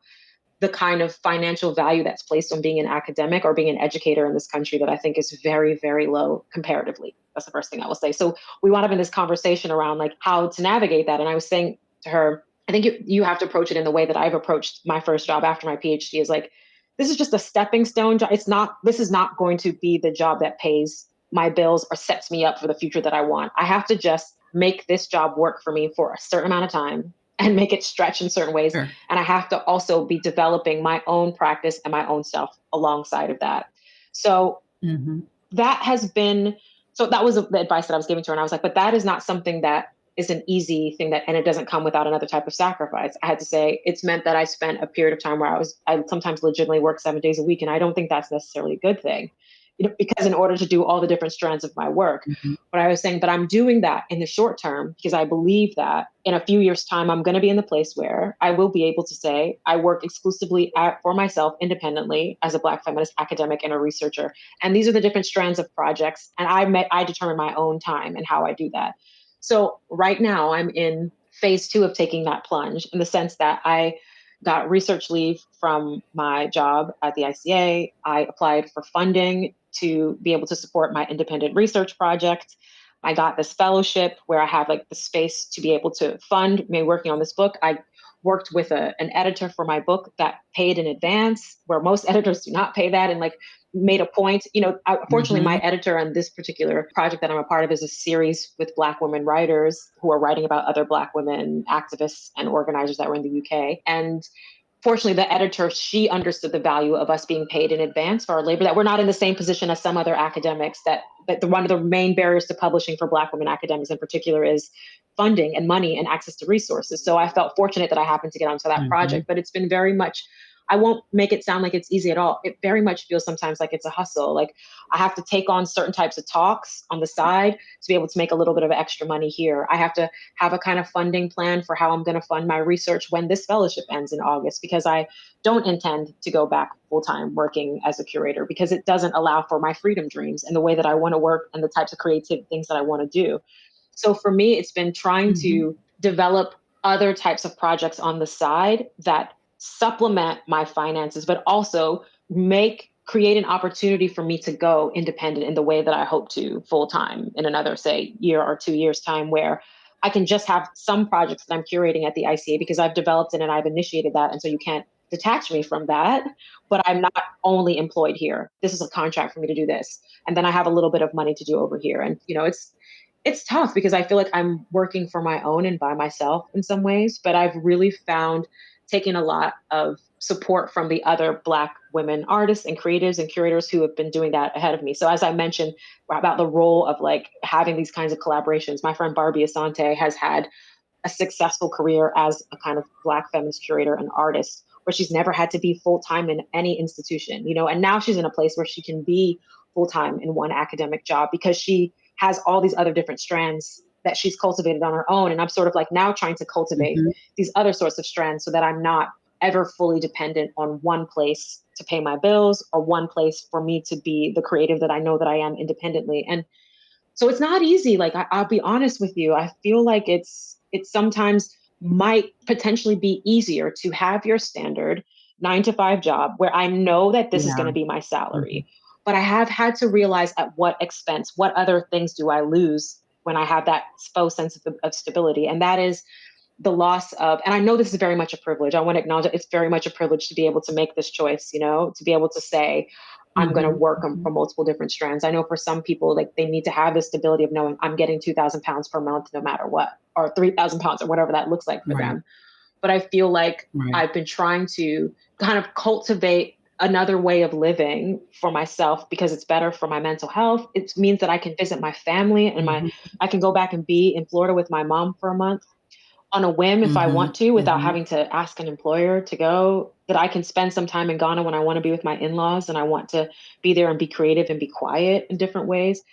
S2: the kind of financial value that's placed on being an academic or being an educator in this country that I think is very, very low comparatively. That's the first thing I will say. So we wound up in this conversation around like how to navigate that. And I was saying to her, I think you have to approach it in the way that I've approached my first job after my PhD, is like, this is just a stepping stone job. This is not going to be the job that pays my bills or sets me up for the future that I want. I have to just make this job work for me for a certain amount of time and make it stretch in certain ways.
S1: Sure.
S2: And I have to also be developing my own practice and my own stuff alongside of that. So that has been, so that was the advice that I was giving to her. And I was like, but that is not something that is an easy thing and it doesn't come without another type of sacrifice. I had to say, it's meant that I spent a period of time where I sometimes legitimately work 7 days a week. And I don't think that's necessarily a good thing, because in order to do all the different strands of my work, but I was saying, but I'm doing that in the short term because I believe that in a few years' time, I'm going to be in the place where I will be able to say I work exclusively for myself independently as a Black feminist academic and a researcher. And these are the different strands of projects. And I determine my own time and how I do that. So right now I'm in phase 2 of taking that plunge, in the sense that I got research leave from my job at the ICA. I applied for funding to be able to support my independent research project. I got this fellowship where I have like the space to be able to fund me working on this book. I worked with an editor for my book that paid in advance, where most editors do not pay that, and like made a point. Fortunately, my editor on this particular project that I'm a part of is a series with Black women writers who are writing about other Black women activists and organizers that were in the UK. And fortunately, the editor, she understood the value of us being paid in advance for our labor, that we're not in the same position as some other academics, that one of the main barriers to publishing for Black women academics in particular is funding and money and access to resources. So I felt fortunate that I happened to get onto that project, but it's been very much, I won't make it sound like it's easy at all. It very much feels sometimes like it's a hustle. Like I have to take on certain types of talks on the side to be able to make a little bit of extra money here. I have to have a kind of funding plan for how I'm going to fund my research when this fellowship ends in August, because I don't intend to go back full-time working as a curator, because it doesn't allow for my freedom dreams and the way that I want to work and the types of creative things that I want to do. So for me, it's been trying to develop other types of projects on the side that supplement my finances, but also create an opportunity for me to go independent in the way that I hope to full-time in another, say, year or 2 years' time, where I can just have some projects that I'm curating at the ICA because I've developed it and I've initiated that. And so you can't detach me from that, but I'm not only employed here. This is a contract for me to do this. And then I have a little bit of money to do over here. And, it's tough because I feel like I'm working for my own and by myself in some ways, but I've really found taking a lot of support from the other Black women artists and creatives and curators who have been doing that ahead of me. So as I mentioned about the role of like having these kinds of collaborations, my friend Barbie Asante has had a successful career as a kind of Black feminist curator and artist, where she's never had to be full-time in any institution, and now she's in a place where she can be full-time in one academic job because she has all these other different strands that she's cultivated on her own. And I'm sort of like now trying to cultivate these other sorts of strands so that I'm not ever fully dependent on one place to pay my bills or one place for me to be the creative that I know that I am independently. And so it's not easy. Like I'll be honest with you. I feel like it's sometimes might potentially be easier to have your standard 9 to 5 job where I know that this is going to be my salary. But I have had to realize at what expense, what other things do I lose when I have that faux sense of stability. And that is the loss of, and I know this is very much a privilege. I want to acknowledge that it's very much a privilege to be able to make this choice, to be able to say, I'm going to work on for multiple different strands. I know for some people, like they need to have the stability of knowing I'm getting 2,000 pounds per month, no matter what, or 3,000 pounds or whatever that looks like for them. But I feel like I've been trying to kind of cultivate another way of living for myself because it's better for my mental health. It means that I can visit my family and I can go back and be in Florida with my mom for a month on a whim if I want to, without having to ask an employer to go, that I can spend some time in Ghana when I want to be with my in-laws and I want to be there and be creative and be quiet in different ways.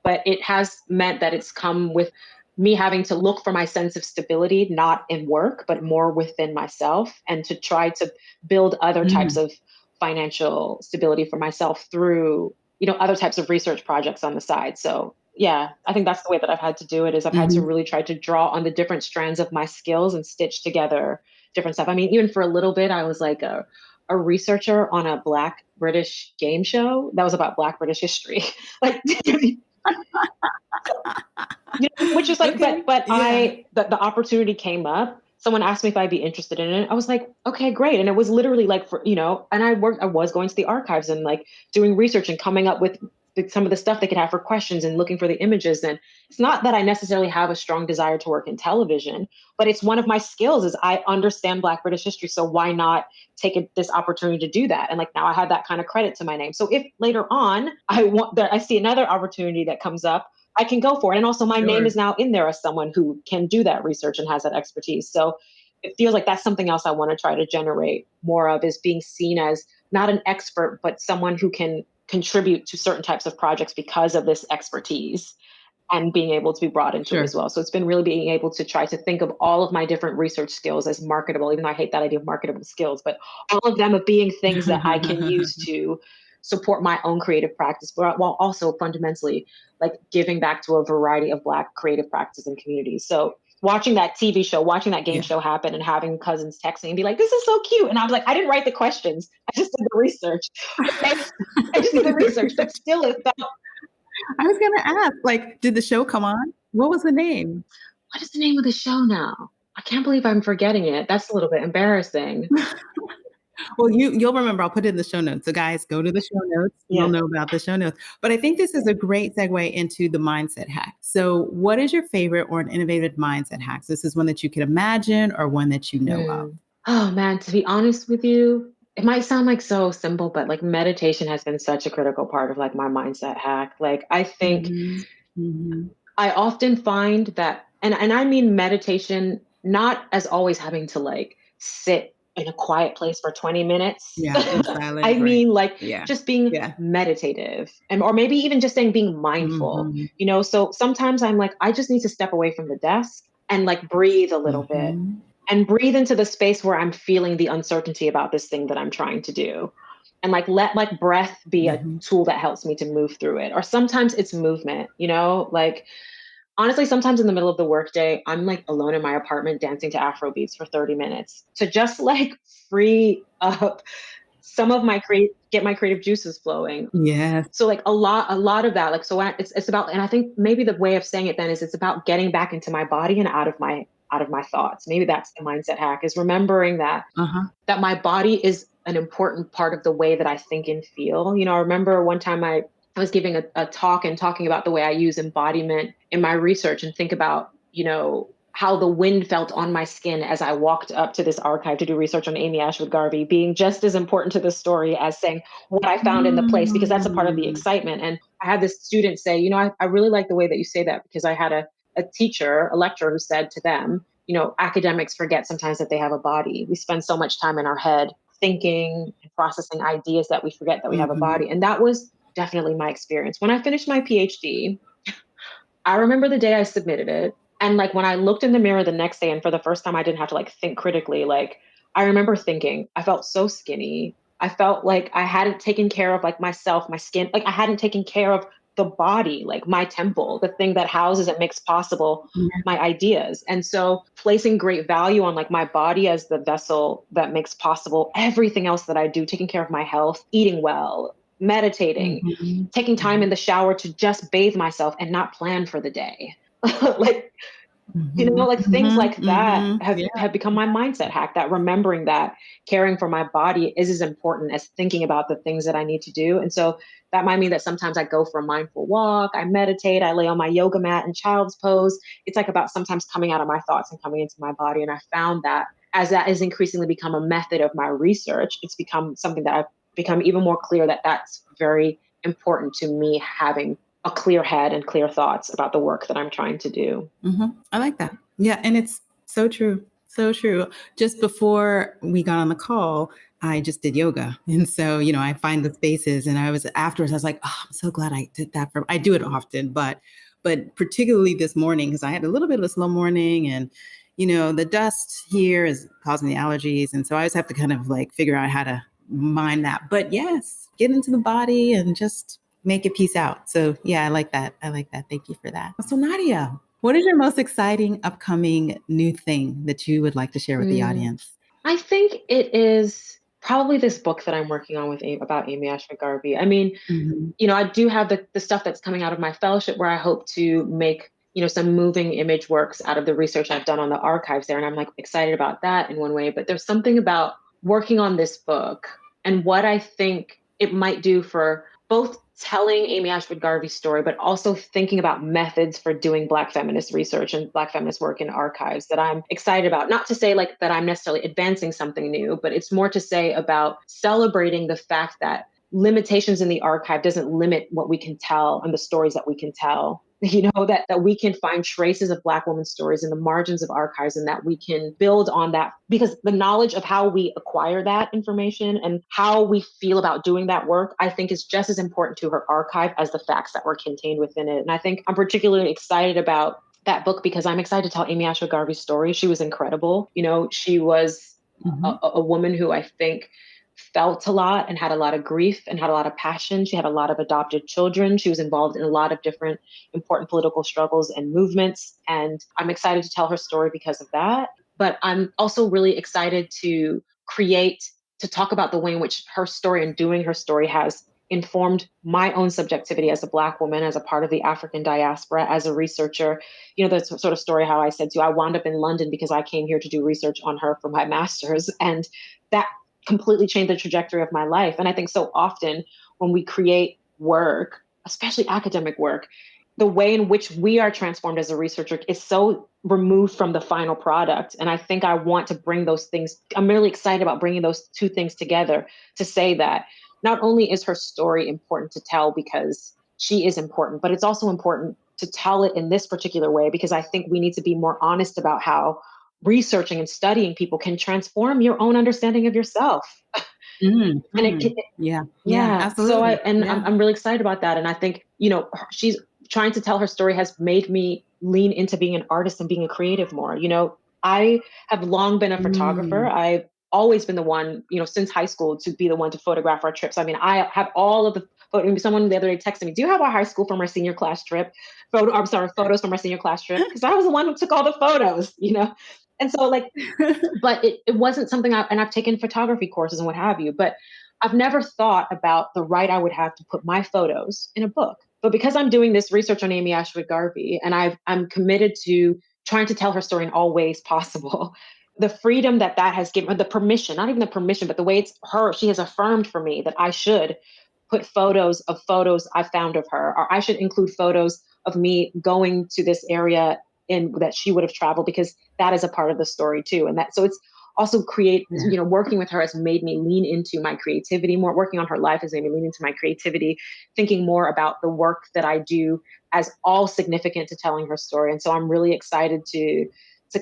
S2: But it has meant that it's come with me having to look for my sense of stability, not in work, but more within myself, and to try to build other types of financial stability for myself through, other types of research projects on the side. So yeah, I think that's the way that I've had to do it, is I've had to really try to draw on the different strands of my skills and stitch together different stuff. I mean, even for a little bit, I was like a researcher on a Black British game show that was about Black British history. Like, which is like,
S1: Okay.
S2: but the opportunity came up. Someone asked me if I'd be interested in it. I was like, okay, great. And it was literally like and I was going to the archives and like doing research and coming up with some of the stuff they could have for questions and looking for the images. And it's not that I necessarily have a strong desire to work in television, but it's one of my skills is I understand Black British history. So why not take this opportunity to do that? And like, now I have that kind of credit to my name. So if later on I see another opportunity that comes up, I can go for it. And also my name is now in there as someone who can do that research and has that expertise. So it feels like that's something else I want to try to generate more of, is being seen as not an expert, but someone who can contribute to certain types of projects because of this expertise and being able to be brought into it as well. So it's been really being able to try to think of all of my different research skills as marketable, even though I hate that idea of marketable skills, but all of them of being things that I can use to support my own creative practice, but while also fundamentally like giving back to a variety of Black creative practices and communities. So watching that TV show, watching that game show happen and having cousins text me and be like, this is so cute. And I was like, I didn't write the questions. I just did the research. I just did the research, but still it felt.
S1: I was going to ask, like, did the show come on? What was the name?
S2: What is the name of the show now? I can't believe I'm forgetting it. That's a little bit embarrassing.
S1: Well, you'll remember. I'll put it in the show notes. So guys, go to the show notes. You'll know about the show notes. But I think this is a great segue into the mindset hack. So what is your favorite or an innovative mindset hack? This is one that you can imagine or one that you know of.
S2: Oh man, to be honest with you, it might sound like so simple, but like meditation has been such a critical part of like my mindset hack. Like I think I often find that, and I mean meditation, not as always having to like sit in a quiet place for 20 minutes.
S1: Yeah, silent,
S2: I mean, like just being
S1: Yeah.
S2: meditative, and or maybe even just saying being mindful, so sometimes I'm like, I just need to step away from the desk and like breathe a little bit and breathe into the space where I'm feeling the uncertainty about this thing that I'm trying to do. And like let like breath be a tool that helps me to move through it. Or sometimes it's movement, like honestly, sometimes in the middle of the workday, I'm like alone in my apartment dancing to Afro beats for 30 minutes to just like free up some of my get my creative juices flowing.
S1: Yes.
S2: So like a lot of that, like, so it's about, and I think maybe the way of saying it then is it's about getting back into my body and out of my thoughts. Maybe that's the mindset hack, is remembering that that my body is an important part of the way that I think and feel. I remember one time I was giving a talk and talking about the way I use embodiment in my research and think about, how the wind felt on my skin as I walked up to this archive to do research on Amy Ashwood Garvey being just as important to the story as saying what I found in the place, because that's a part of the excitement. And I had this student say, I really like the way that you say that, because I had a lecturer who said to them, academics forget sometimes that they have a body. We spend so much time in our head thinking and processing ideas that we forget that we have a body. And that was definitely my experience. When I finished my PhD, I remember the day I submitted it. And like when I looked in the mirror the next day, and for the first time I didn't have to like think critically, like I remember thinking I felt so skinny. I felt like I hadn't taken care of like myself, my skin, like I hadn't taken care of the body, like my temple, the thing that houses and makes possible
S1: Yeah.
S2: my ideas. And so placing great value on like my body as the vessel that makes possible everything else that I do, taking care of my health, eating well, meditating,
S1: Mhm.
S2: taking time in the shower to just bathe myself and not plan for the day. Like,
S1: Mhm.
S2: like things
S1: Mhm.
S2: like that
S1: Mhm.
S2: have,
S1: Yeah.
S2: have become my mindset hack, that remembering that caring for my body is as important as thinking about the things that I need to do. And so that might mean that sometimes I go for a mindful walk, I meditate, I lay on my yoga mat in child's pose. It's like about sometimes coming out of my thoughts and coming into my body. And I found that as that has increasingly become a method of my research, it's become something that I've become even more clear that that's very important to me, having a clear head and clear thoughts about the work that I'm trying to do.
S1: I like that. Yeah. And it's so true. So true. Just before we got on the call, I just did yoga. And so, I find the spaces and afterwards, I was like, oh, I'm so glad I did that I do it often, but particularly this morning, because I had a little bit of a slow morning and, the dust here is causing the allergies. And so I always have to kind of like figure out how to mind that. But yes, get into the body and just make it peace out. So yeah, I like that. I like that. Thank you for that. So Nydia, what is your most exciting upcoming new thing that you would like to share with the audience?
S2: I think it is probably this book that I'm working on about Amy Ashford Garvey. I mean,
S1: Mm-hmm.
S2: I do have the stuff that's coming out of my fellowship where I hope to make, some moving image works out of the research I've done on the archives there. And I'm like excited about that in one way. But there's something about working on this book and what I think it might do for both telling Amy Ashford Garvey's story, but also thinking about methods for doing Black feminist research and Black feminist work in archives that I'm excited about. Not to say like that I'm necessarily advancing something new, but it's more to say about celebrating the fact that limitations in the archive doesn't limit what we can tell and the stories that we can tell. That we can find traces of Black women's stories in the margins of archives, and that we can build on that, because the knowledge of how we acquire that information and how we feel about doing that work, I think is just as important to her archive as the facts that were contained within it. And I think I'm particularly excited about that book because I'm excited to tell Amy Ashford Garvey's story. She was incredible. She was a woman who I think felt a lot and had a lot of grief and had a lot of passion. She had a lot of adopted children. She was involved in a lot of different important political struggles and movements. And I'm excited to tell her story because of that. But I'm also really excited to talk about the way in which her story and doing her story has informed my own subjectivity as a Black woman, as a part of the African diaspora, as a researcher. The sort of story how I said to you, I wound up in London because I came here to do research on her for my master's. And that completely changed the trajectory of my life. And I think so often when we create work, especially academic work, the way in which we are transformed as a researcher is so removed from the final product. And I think I want to bring those things. I'm really excited about bringing those two things together to say that not only is her story important to tell because she is important, but it's also important to tell it in this particular way because I think we need to be more honest about how researching and studying people can transform your own understanding of yourself. And it
S1: Mm-hmm.
S2: can,
S1: Yeah. Yeah.
S2: yeah. So
S1: Absolutely. Yeah.
S2: I'm really excited about that. And I think, she's trying to tell her story has made me lean into being an artist and being a creative more. I have long been a photographer.
S1: Mm.
S2: I've always been the one, since high school to be the one to photograph our trips. I mean, I have all of the someone the other day texted me, do you have our high school from our senior class trip? I'm sorry, photos from our senior class trip. Because I was the one who took all the photos. And so like, but it wasn't something and I've taken photography courses and what have you, but I've never thought about the right I would have to put my photos in a book. But because I'm doing this research on Amy Ashford Garvey and I'm committed to trying to tell her story in all ways possible, the freedom that has given, the permission, not even the permission, but the way she has affirmed for me that I should put photos I found of her, or I should include photos of me going to this area in that she would have traveled, because that is a part of the story too. And that, so it's also
S1: Yeah.
S2: working with her has made me lean into my creativity more. Working on her life has made me lean into my creativity, thinking more about the work that I do as all significant to telling her story. And so I'm really excited to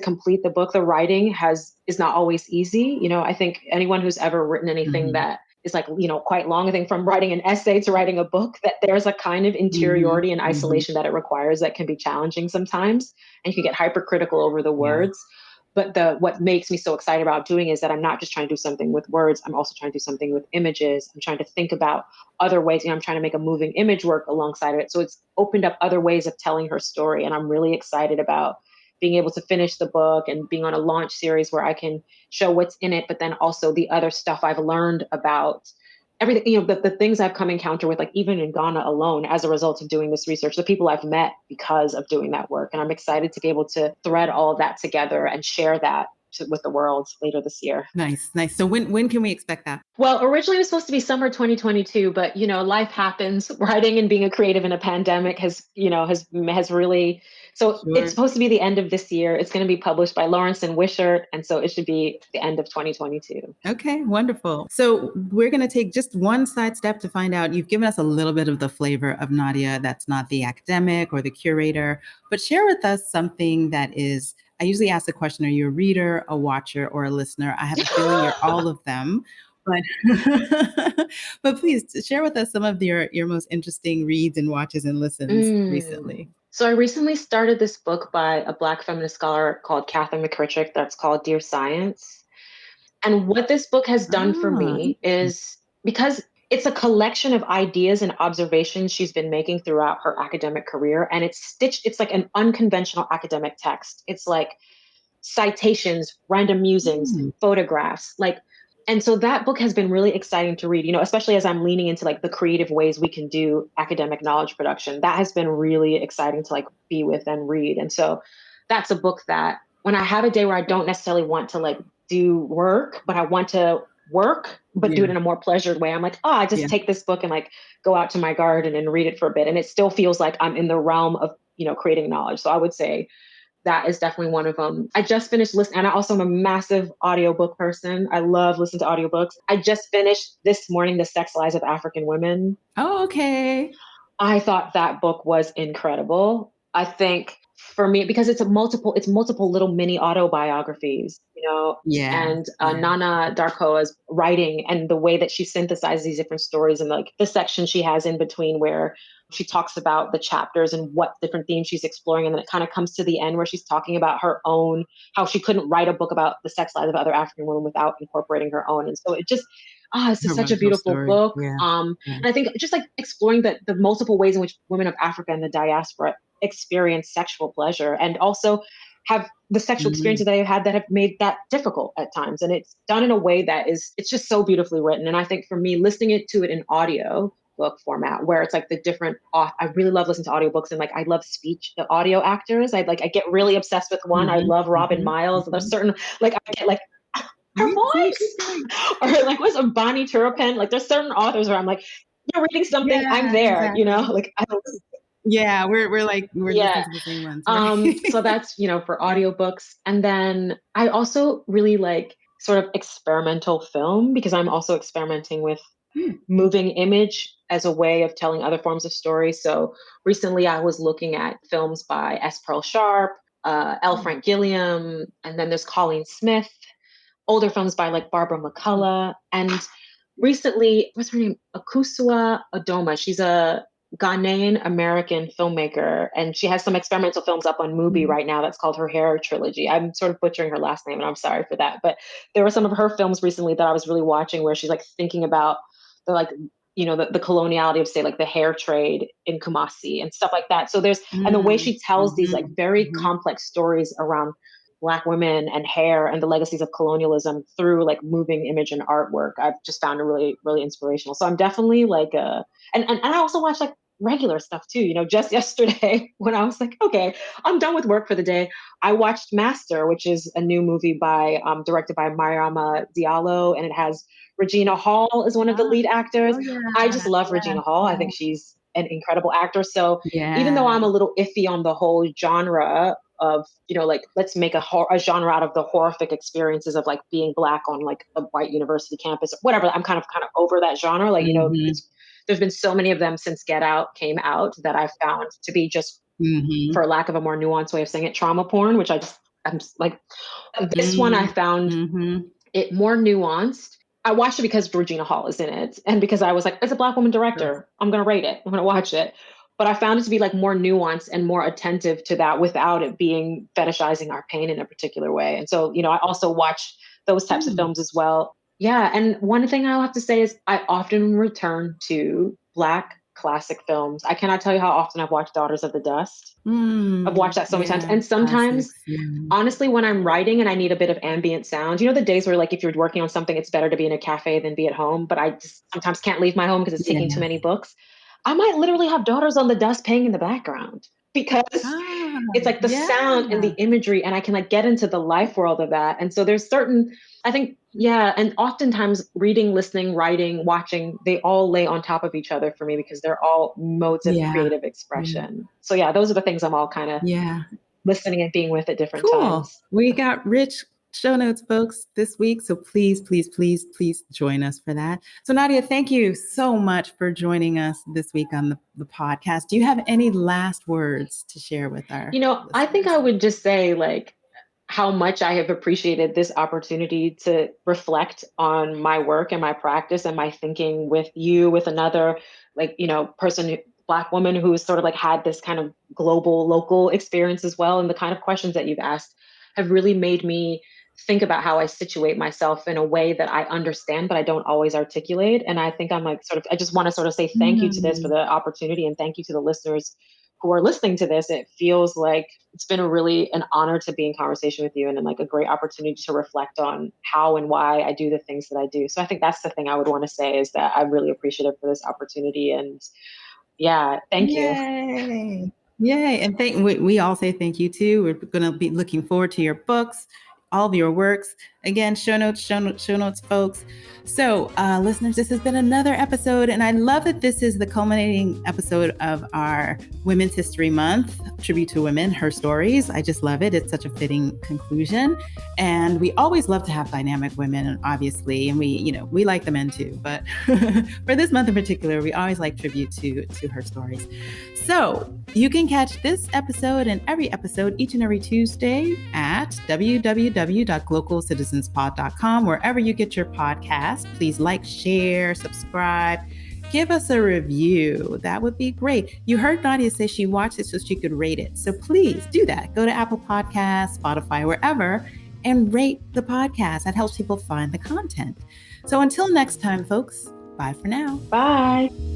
S2: complete the book. The writing is not always easy. I think anyone who's ever written anything
S1: Mm-hmm.
S2: that is like, quite long. I think from writing an essay to writing a book, that there's a kind of interiority and isolation that it requires that can be challenging sometimes. And you can get hypercritical over the words. But what makes me so excited about doing is that I'm not just trying to do something with words. I'm also trying to do something with images. I'm trying to think about other ways. I'm trying to make a moving image work alongside of it. So it's opened up other ways of telling her story. And I'm really excited about being able to finish the book and being on a launch series where I can show what's in it, but then also the other stuff I've learned about everything, the things I've come encounter with, like even in Ghana alone, as a result of doing this research, the people I've met because of doing that work. And I'm excited to be able to thread all of that together and share that with the world later this year.
S1: Nice. So when can we expect that?
S2: Well, originally it was supposed to be summer 2022, but life happens. Writing and being a creative in a pandemic has really. So It's supposed to be the end of this year. It's going to be published by Lawrence and Wishart, and so it should be the end of 2022.
S1: Okay, wonderful. So we're going to take just one side step to find out. You've given us a little bit of the flavor of Nydia. That's not the academic or the curator, but share with us something that is. I usually ask the question, are you a reader, a watcher, or a listener? I have a feeling you're all of them. But please share with us some of your most interesting reads and watches and listens recently.
S2: So I recently started this book by a Black feminist scholar called Catherine McCritchick that's called Dear Science. And what this book has done for me is, because it's a collection of ideas and observations she's been making throughout her academic career. And it's like an unconventional academic text. It's like citations, random musings, photographs, and so that book has been really exciting to read, especially as I'm leaning into like the creative ways we can do academic knowledge production. That has been really exciting to like be with and read. And so that's a book that when I have a day where I don't necessarily want to like do work, but I want to work, but do it in a more pleasured way, I'm like, I just take this book and like go out to my garden and read it for a bit. And it still feels like I'm in the realm of, creating knowledge. So I would say that is definitely one of them. I just finished listening, and I also am a massive audiobook person. I love listening to audiobooks. I just finished this morning The Sex Lives of African Women.
S1: Oh, okay.
S2: I thought that book was incredible. I think for me, because it's multiple little mini autobiographies, and Nana Darkoa's writing and the way that she synthesizes these different stories, and like the section she has in between where she talks about the chapters and what different themes she's exploring. And then it kind of comes to the end where she's talking about her own, how she couldn't write a book about the sex lives of other African women without incorporating her own. And so it just, it's just such a beautiful book. And I think just like exploring the multiple ways in which women of Africa and the diaspora experience sexual pleasure, and also have the sexual experiences that I've had that have made that difficult at times. And it's done in a way that it's just so beautifully written. And I think for me, listening to it in audio book format, where it's like the different, I really love listening to audiobooks, and like I love the audio actors. I get really obsessed with one. I love Robin Miles. There's certain, like I get like her voice, or like what's Bonnie Turpin. Like there's certain authors where I'm like, you're reading something, I'm there,
S1: exactly.
S2: like I don't.
S1: Yeah, we're listening to the same ones.
S2: Right? So that's, for audiobooks. And then I also really like sort of experimental film, because I'm also experimenting with moving image as a way of telling other forms of story. So recently I was looking at films by S. Pearl Sharp, L. Frank Gilliam, and then there's Colleen Smith, older films by like Barbara McCullough. And recently, what's her name? Akusua Adoma. She's a Ghanaian American filmmaker, and she has some experimental films up on Mubi right now that's called her Hair Trilogy. I'm sort of butchering her last name, and I'm sorry for that. But there were some of her films recently that I was really watching where she's like thinking about the like, the coloniality of, say, like the hair trade in Kumasi and stuff like that. So there's, and the way she tells these like very complex stories around Black women and hair and the legacies of colonialism through like moving image and artwork, I've just found it really, really inspirational. So I'm definitely like, and I also watch like regular stuff too. Just yesterday when I was like, okay, I'm done with work for the day, I watched Master, which is a new movie directed by Mariama Diallo, and it has Regina Hall as one of the lead actors. I just love Regina Hall. I think she's an incredible actor. So even though I'm a little iffy on the whole genre of, like, let's make a genre out of the horrific experiences of like being Black on like a white university campus, whatever, I'm kind of over that genre. Like, there's been so many of them since Get Out came out that I found to be just, for lack of a more nuanced way of saying it, trauma porn, which I'm just like, this one I found it more nuanced. I watched it because Regina Hall is in it. And because I was like, it's a Black woman director. I'm going to rate it. I'm going to watch it. But I found it to be like more nuanced and more attentive to that without it being fetishizing our pain in a particular way. And so, I also watch those types of films as well. Yeah. And one thing I'll have to say is I often return to Black classic films. I cannot tell you how often I've watched Daughters of the Dust. I've watched that so many times. And sometimes, honestly, when I'm writing and I need a bit of ambient sound, the days where like if you're working on something, it's better to be in a cafe than be at home. But I just sometimes can't leave my home because it's taking too many books. I might literally have Daughters on the Dust playing in the background because it's like the sound and the imagery, and I can like get into the life world of that. And so there's certain, I think, and oftentimes reading, listening, writing, watching, they all lay on top of each other for me because they're all modes of creative expression. So those are the things I'm all kind of listening and being with at different times.
S1: We got rich show notes, folks, this week. So please, please, please, please join us for that. So Nydia, thank you so much for joining us this week on the podcast. Do you have any last words to share with our listeners?
S2: I think I would just say like how much I have appreciated this opportunity to reflect on my work and my practice and my thinking with you, with another person, Black woman who's sort of like had this kind of global, local experience as well. And the kind of questions that you've asked have really made me think about how I situate myself in a way that I understand, but I don't always articulate. And I think I'm like I just want to sort of say thank you to this for the opportunity, and thank you to the listeners who are listening to this. It feels like it's been an honor to be in conversation with you, and like a great opportunity to reflect on how and why I do the things that I do. So I think that's the thing I would want to say, is that I'm really appreciative for this opportunity. And thank you.
S1: Yay. And we all say thank you too. We're going to be looking forward to your books, all of your works. Again, show notes, folks. So listeners, this has been another episode, and I love that this is the culminating episode of our Women's History Month, Tribute to Women, Her Stories. I just love it. It's such a fitting conclusion. And we always love to have dynamic women, obviously, and we like the men too. But for this month in particular, we always like tribute to her stories. So you can catch this episode and every episode each and every Tuesday at www.glocalcitizenspod.com, wherever you get your podcast. Please like, share, subscribe, give us a review. That would be great. You heard Nydia say she watched it so she could rate it. So please do that. Go to Apple Podcasts, Spotify, wherever, and rate the podcast. That helps people find the content. So until next time, folks, bye for now.
S2: Bye.